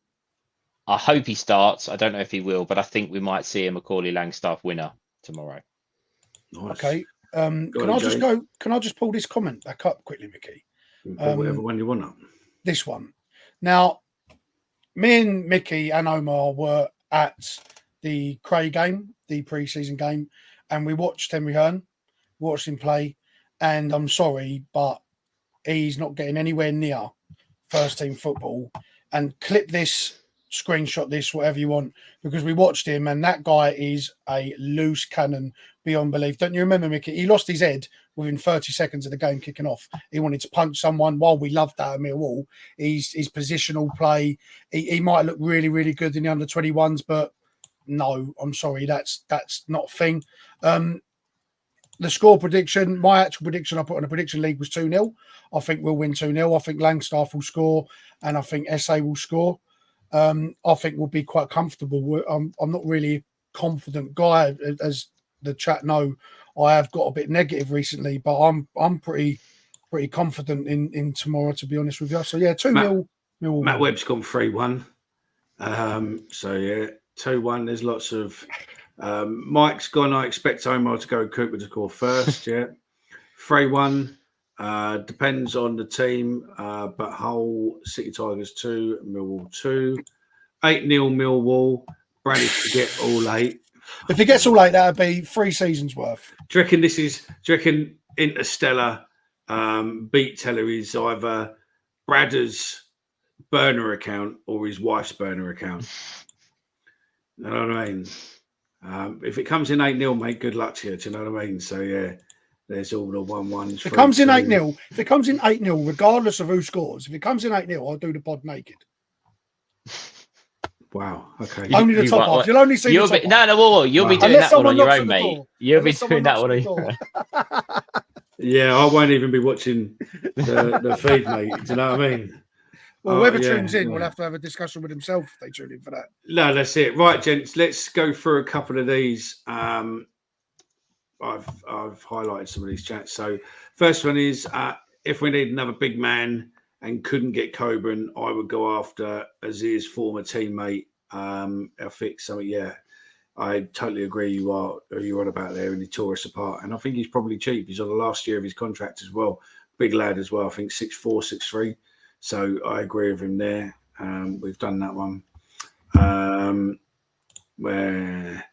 I hope he starts. I don't know if he will, but I think we might see a Macaulay Langstaff winner tomorrow. Nice. Okay. Can I just pull this comment back up quickly, Mickey? Whatever one you want up. This one. Now, me and Mickey and Omar were at the Cray game, the pre-season game, and we watched Henry Hearn, watched him play, and I'm sorry, but he's not getting anywhere near first team football. And clip this, screenshot this, whatever you want, because we watched him and that guy is a loose cannon beyond belief. Don't you remember, Mickey? He lost his head within 30 seconds of the game kicking off. He wanted to punch someone. While we loved that at Millwall, his positional play, he might look really, really good in the under-21s, but no, I'm sorry, that's not a thing. The score prediction, my actual prediction I put on a prediction league was 2-0. I think we'll win 2-0. I think Langstaff will score and I think Esse will score. I think we'll be quite comfortable. I'm not really a confident guy, as the chat know. I have got a bit negative recently, but I'm pretty confident in tomorrow, to be honest with you. So 2-0. Matt Webb's gone 3-1. 2-1. There's lots of Mike's gone. I expect Omar to go and Cooper to score first. 3-1. Depends on the team, but Hull, City Tigers 2, Millwall 2, 8-0 Millwall. Bradley to get all 8. If he gets all 8, that'd be 3 seasons worth. Do you reckon Interstellar beat teller is either Bradder's burner account or his wife's burner account? You know what I mean? If it comes in 8-0, mate, good luck to you. Do you know what I mean? So there's all the 1-1s. If it comes in 8-0, regardless of who scores, if it comes in 8-0, I'll do the pod naked. Wow. Okay. Only the top half. You'll only see the top half. You'll be doing that one on your own, mate. You'll be doing that one on your own. Yeah, I won't even be watching the feed, mate. Do you know what I mean? Well, whoever tunes in will have to have a discussion with himself if they tune in for that. No, that's it. Right, gents, let's go through a couple of these. I've highlighted some of these chats. So first one is, if we need another big man and couldn't get Coburn, I would go after Aziz's former teammate. I think so. Yeah, I totally agree. You are on about there, and he tore us apart. And I think he's probably cheap. He's on the last year of his contract as well. Big lad as well. I think 6'4", 6'3". So I agree with him there. We've done that one. Where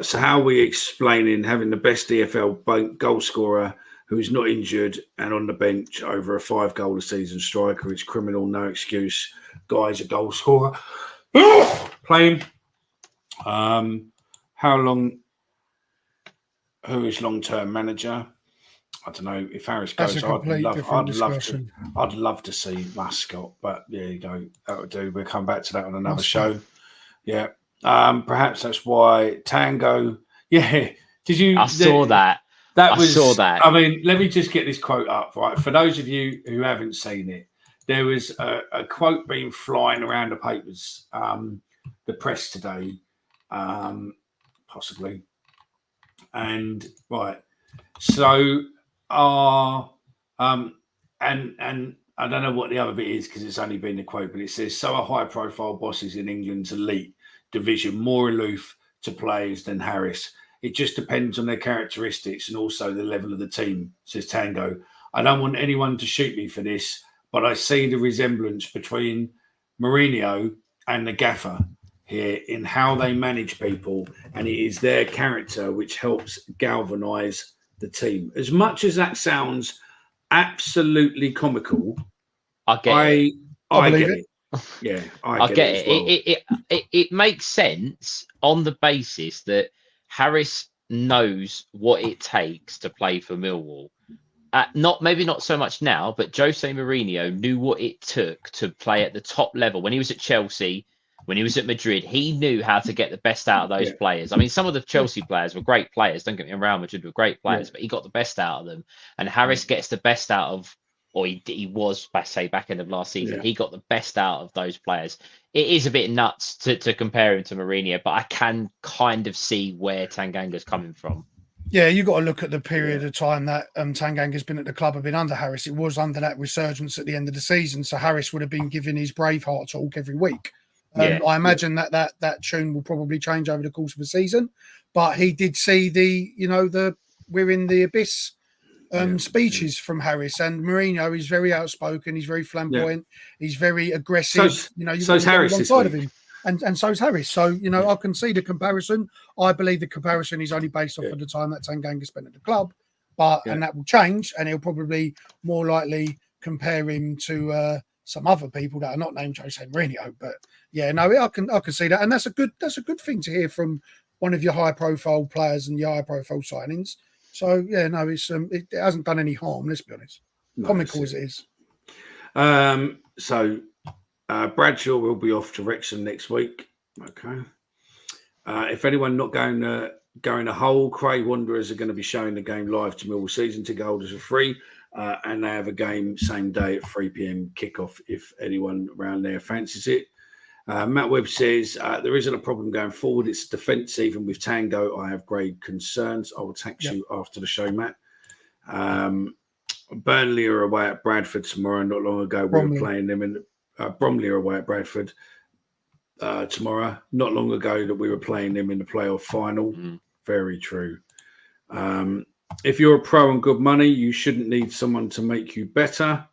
so how are we explaining having the best EFL goal scorer who is not injured and on the bench over a 5-goal a season striker? It's criminal, no excuse. Guy's a goal scorer. Playing. How long? Who is long-term manager? I don't know. If Harris goes, I'd love to see Mascot, but there you go. That would do. We'll come back to that on another show. Yeah. Perhaps that's why Tango. Yeah. Did you? I saw that. I saw that. I mean, let me just get this quote up, right? For those of you who haven't seen it, there was a quote being flying around the papers, the press today, possibly. And right, so and I don't know what the other bit is because it's only been a quote, but it says, so are high-profile bosses in England's elite division more aloof to players than Harris. It just depends on their characteristics and also the level of the team, says Tango. I don't want anyone to shoot me for this, but I see the resemblance between Mourinho and the gaffer here in how they manage people, and it is their character which helps galvanise the team. As much as that sounds absolutely comical, I get it. Yeah, I get it. It makes sense on the basis that Harris knows what it takes to play for Millwall. Maybe not so much now, but Jose Mourinho knew what it took to play at the top level. When he was at Chelsea, when he was at Madrid, he knew how to get the best out of those players. I mean, some of the Chelsea players were great players. Don't get me wrong, Real Madrid were great players, but he got the best out of them. And Harris gets the best out of, or he was, say, back end of last season, he got the best out of those players. It is a bit nuts to compare him to Mourinho, but I can kind of see where Tanganga's coming from. Yeah, you got to look at the period of time that Tanganga's been at the club. Have been under Harris. It was under that resurgence at the end of the season, so Harris would have been giving his Braveheart talk every week. I imagine that tune will probably change over the course of the season, but he did see the we're in the abyss speeches from Harris, and Mourinho is very outspoken. He's very flamboyant. He's very aggressive. So's Harris alongside of him, and so's Harris. So I can see the comparison. I believe the comparison is only based off of the time that Tanganga spent at the club, and that will change, and he'll probably more likely compare him to some other people that are not named Jose Mourinho. But I can see that, and that's a good thing to hear from one of your high profile players and your high profile signings. So it hasn't done any harm. Let's be honest, comical as it is. So Bradshaw will be off to Wrexham next week. Okay. If anyone not going a whole, Cray Wanderers are going to be showing the game live to Millwall. Season ticket holders are free, and they have a game same day at 3 p.m. kickoff if anyone around there fancies it. Matt Webb says there isn't a problem going forward. It's defence. Even with Tango, I have grave concerns. I will text you after the show, Matt. Burnley are away at Bradford tomorrow. Not long ago, we were playing them in Bromley are away at Bradford tomorrow. Not long ago that we were playing them in the playoff final. Very true. If you're a pro on good money, you shouldn't need someone to make you better.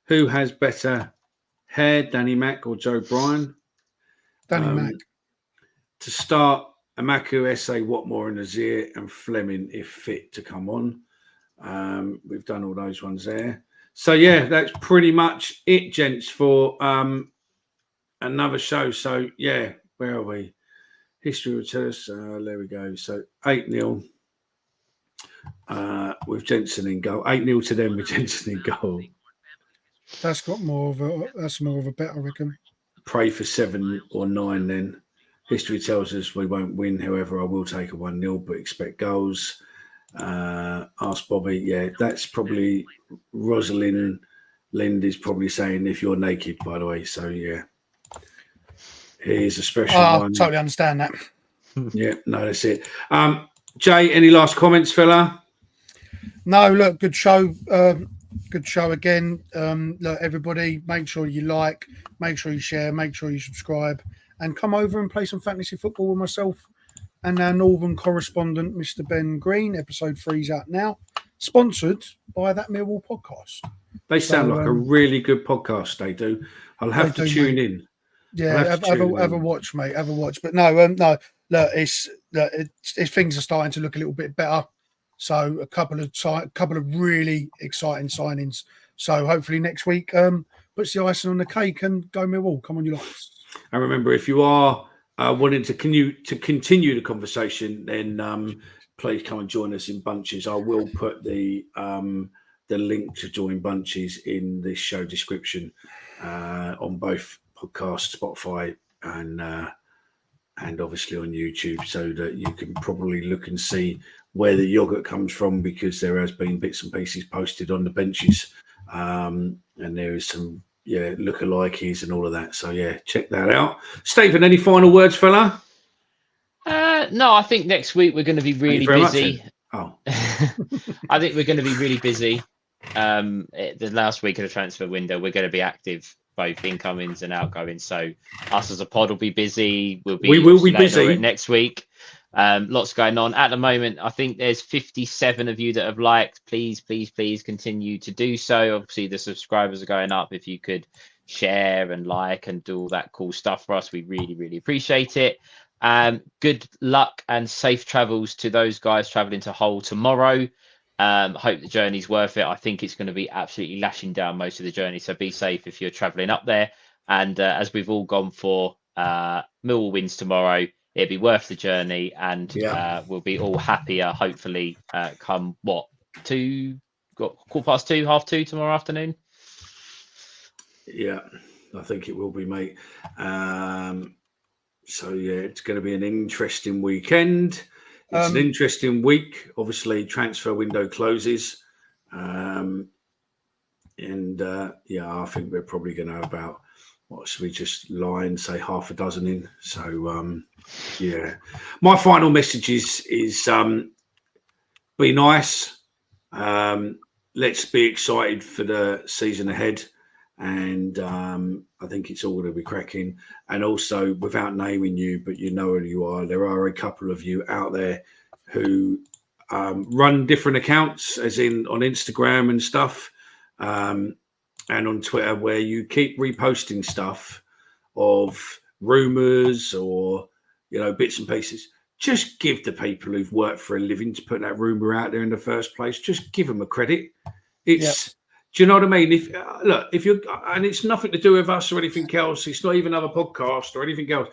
Who has better hair, Danny Mack or Joe Bryan? Danny Mack. To start, Amaku, Esse, Watmore and Azir and Fleming, if fit, to come on. We've done all those ones there. So, that's pretty much it, gents, for another show. So, where are we? History will tell us. There we go. So, 8-0 with Jensen in goal. 8-0 to them with Jensen in goal. That's more of a bet, I reckon. Pray for 7 or 9 then. History tells us we won't win. However, I will take a 1-0, but expect goals. Ask Bobby. That's probably Rosalind Lind is probably saying if you're naked, by the way. So, here's a special one. I totally understand that. That's it. Jay, any last comments, fella? No, look, good show. Good show again. Look, everybody, make sure you like, make sure you share, make sure you subscribe, and come over and play some fantasy football with myself and our Northern correspondent, Mr. Ben Green. Episode 3's out now. Sponsored by That Millwall Podcast. They sound like a really good podcast, they do. I'll have to tune in. Yeah, have a watch, mate. Have a watch. But no, no. Look, it's things are starting to look a little bit better. So a couple of really exciting signings. So hopefully next week puts the icing on the cake and go Millwall. Come on, you lot. And remember, if you are wanting to continue the conversation, then please come and join us in Bunches. I will put the link to join Bunches in this show description on both podcast, Spotify, and obviously on YouTube, so that you can probably look and see where the yogurt comes from, because there has been bits and pieces posted on the benches, and there is some lookalikes and all of that. So yeah, check that out. Stephen, any final words, fella? No, I think next week we're going to be really busy. I think we're going to be really busy. The last week of the transfer window, we're going to be active, both incomings and outgoings. So us as a pod will be busy. We will be busy next week. Lots going on at the moment. I think there's 57 of you that have liked. Please continue to do so. Obviously the subscribers are going up. If you could share and like and do all that cool stuff for us, we really appreciate it. Good luck and safe travels to those guys traveling to Hull tomorrow. Hope the journey's worth it. I think it's going to be absolutely lashing down most of the journey, so be safe if you're traveling up there. And as we've all gone for, Millwall wins tomorrow. It'll be worth the journey, and we'll be all happier, hopefully, come 2:15, 2:30 tomorrow afternoon. Yeah, I think it will be, mate. So yeah, it's going to be an interesting weekend. It's an interesting week. Obviously, transfer window closes, and I think we're probably going to have about, what should we just lie and say, half a dozen in. So my final message is be nice. Let's be excited for the season ahead. And I think it's all going to be cracking. And also, without naming you, but you know who you are, there are a couple of you out there who run different accounts, as in on Instagram and stuff, and on Twitter, where you keep reposting stuff of rumours or, bits and pieces. Just give the people who've worked for a living to put that rumour out there in the first place, just give them a credit. Do you know what I mean? If you're, and it's nothing to do with us or anything else. It's not even another podcast or anything else.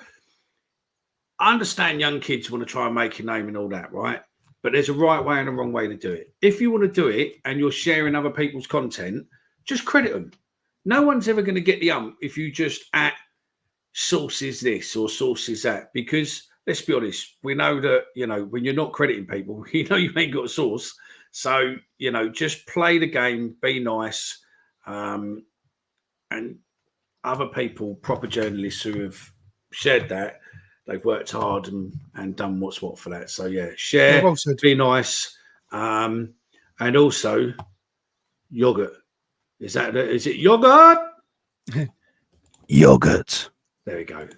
I understand young kids want to try and make a name and all that, right? But there's a right way and a wrong way to do it. If you want to do it and you're sharing other people's content, just credit them. No one's ever going to get the if you just sources this or sources that, because let's be honest, we know that, when you're not crediting people, you ain't got a source. So, just play the game, be nice. And other people, proper journalists who have shared that, they've worked hard and done what's what for that. So, yeah, share, be nice. And also, yogurt. Is it yogurt? Yogurt. There we go.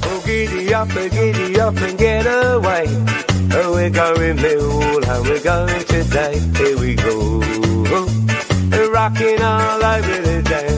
Oh, giddy up and get away. Oh, we're going Millwall and we're going today. Here we go. Rocking all over the day.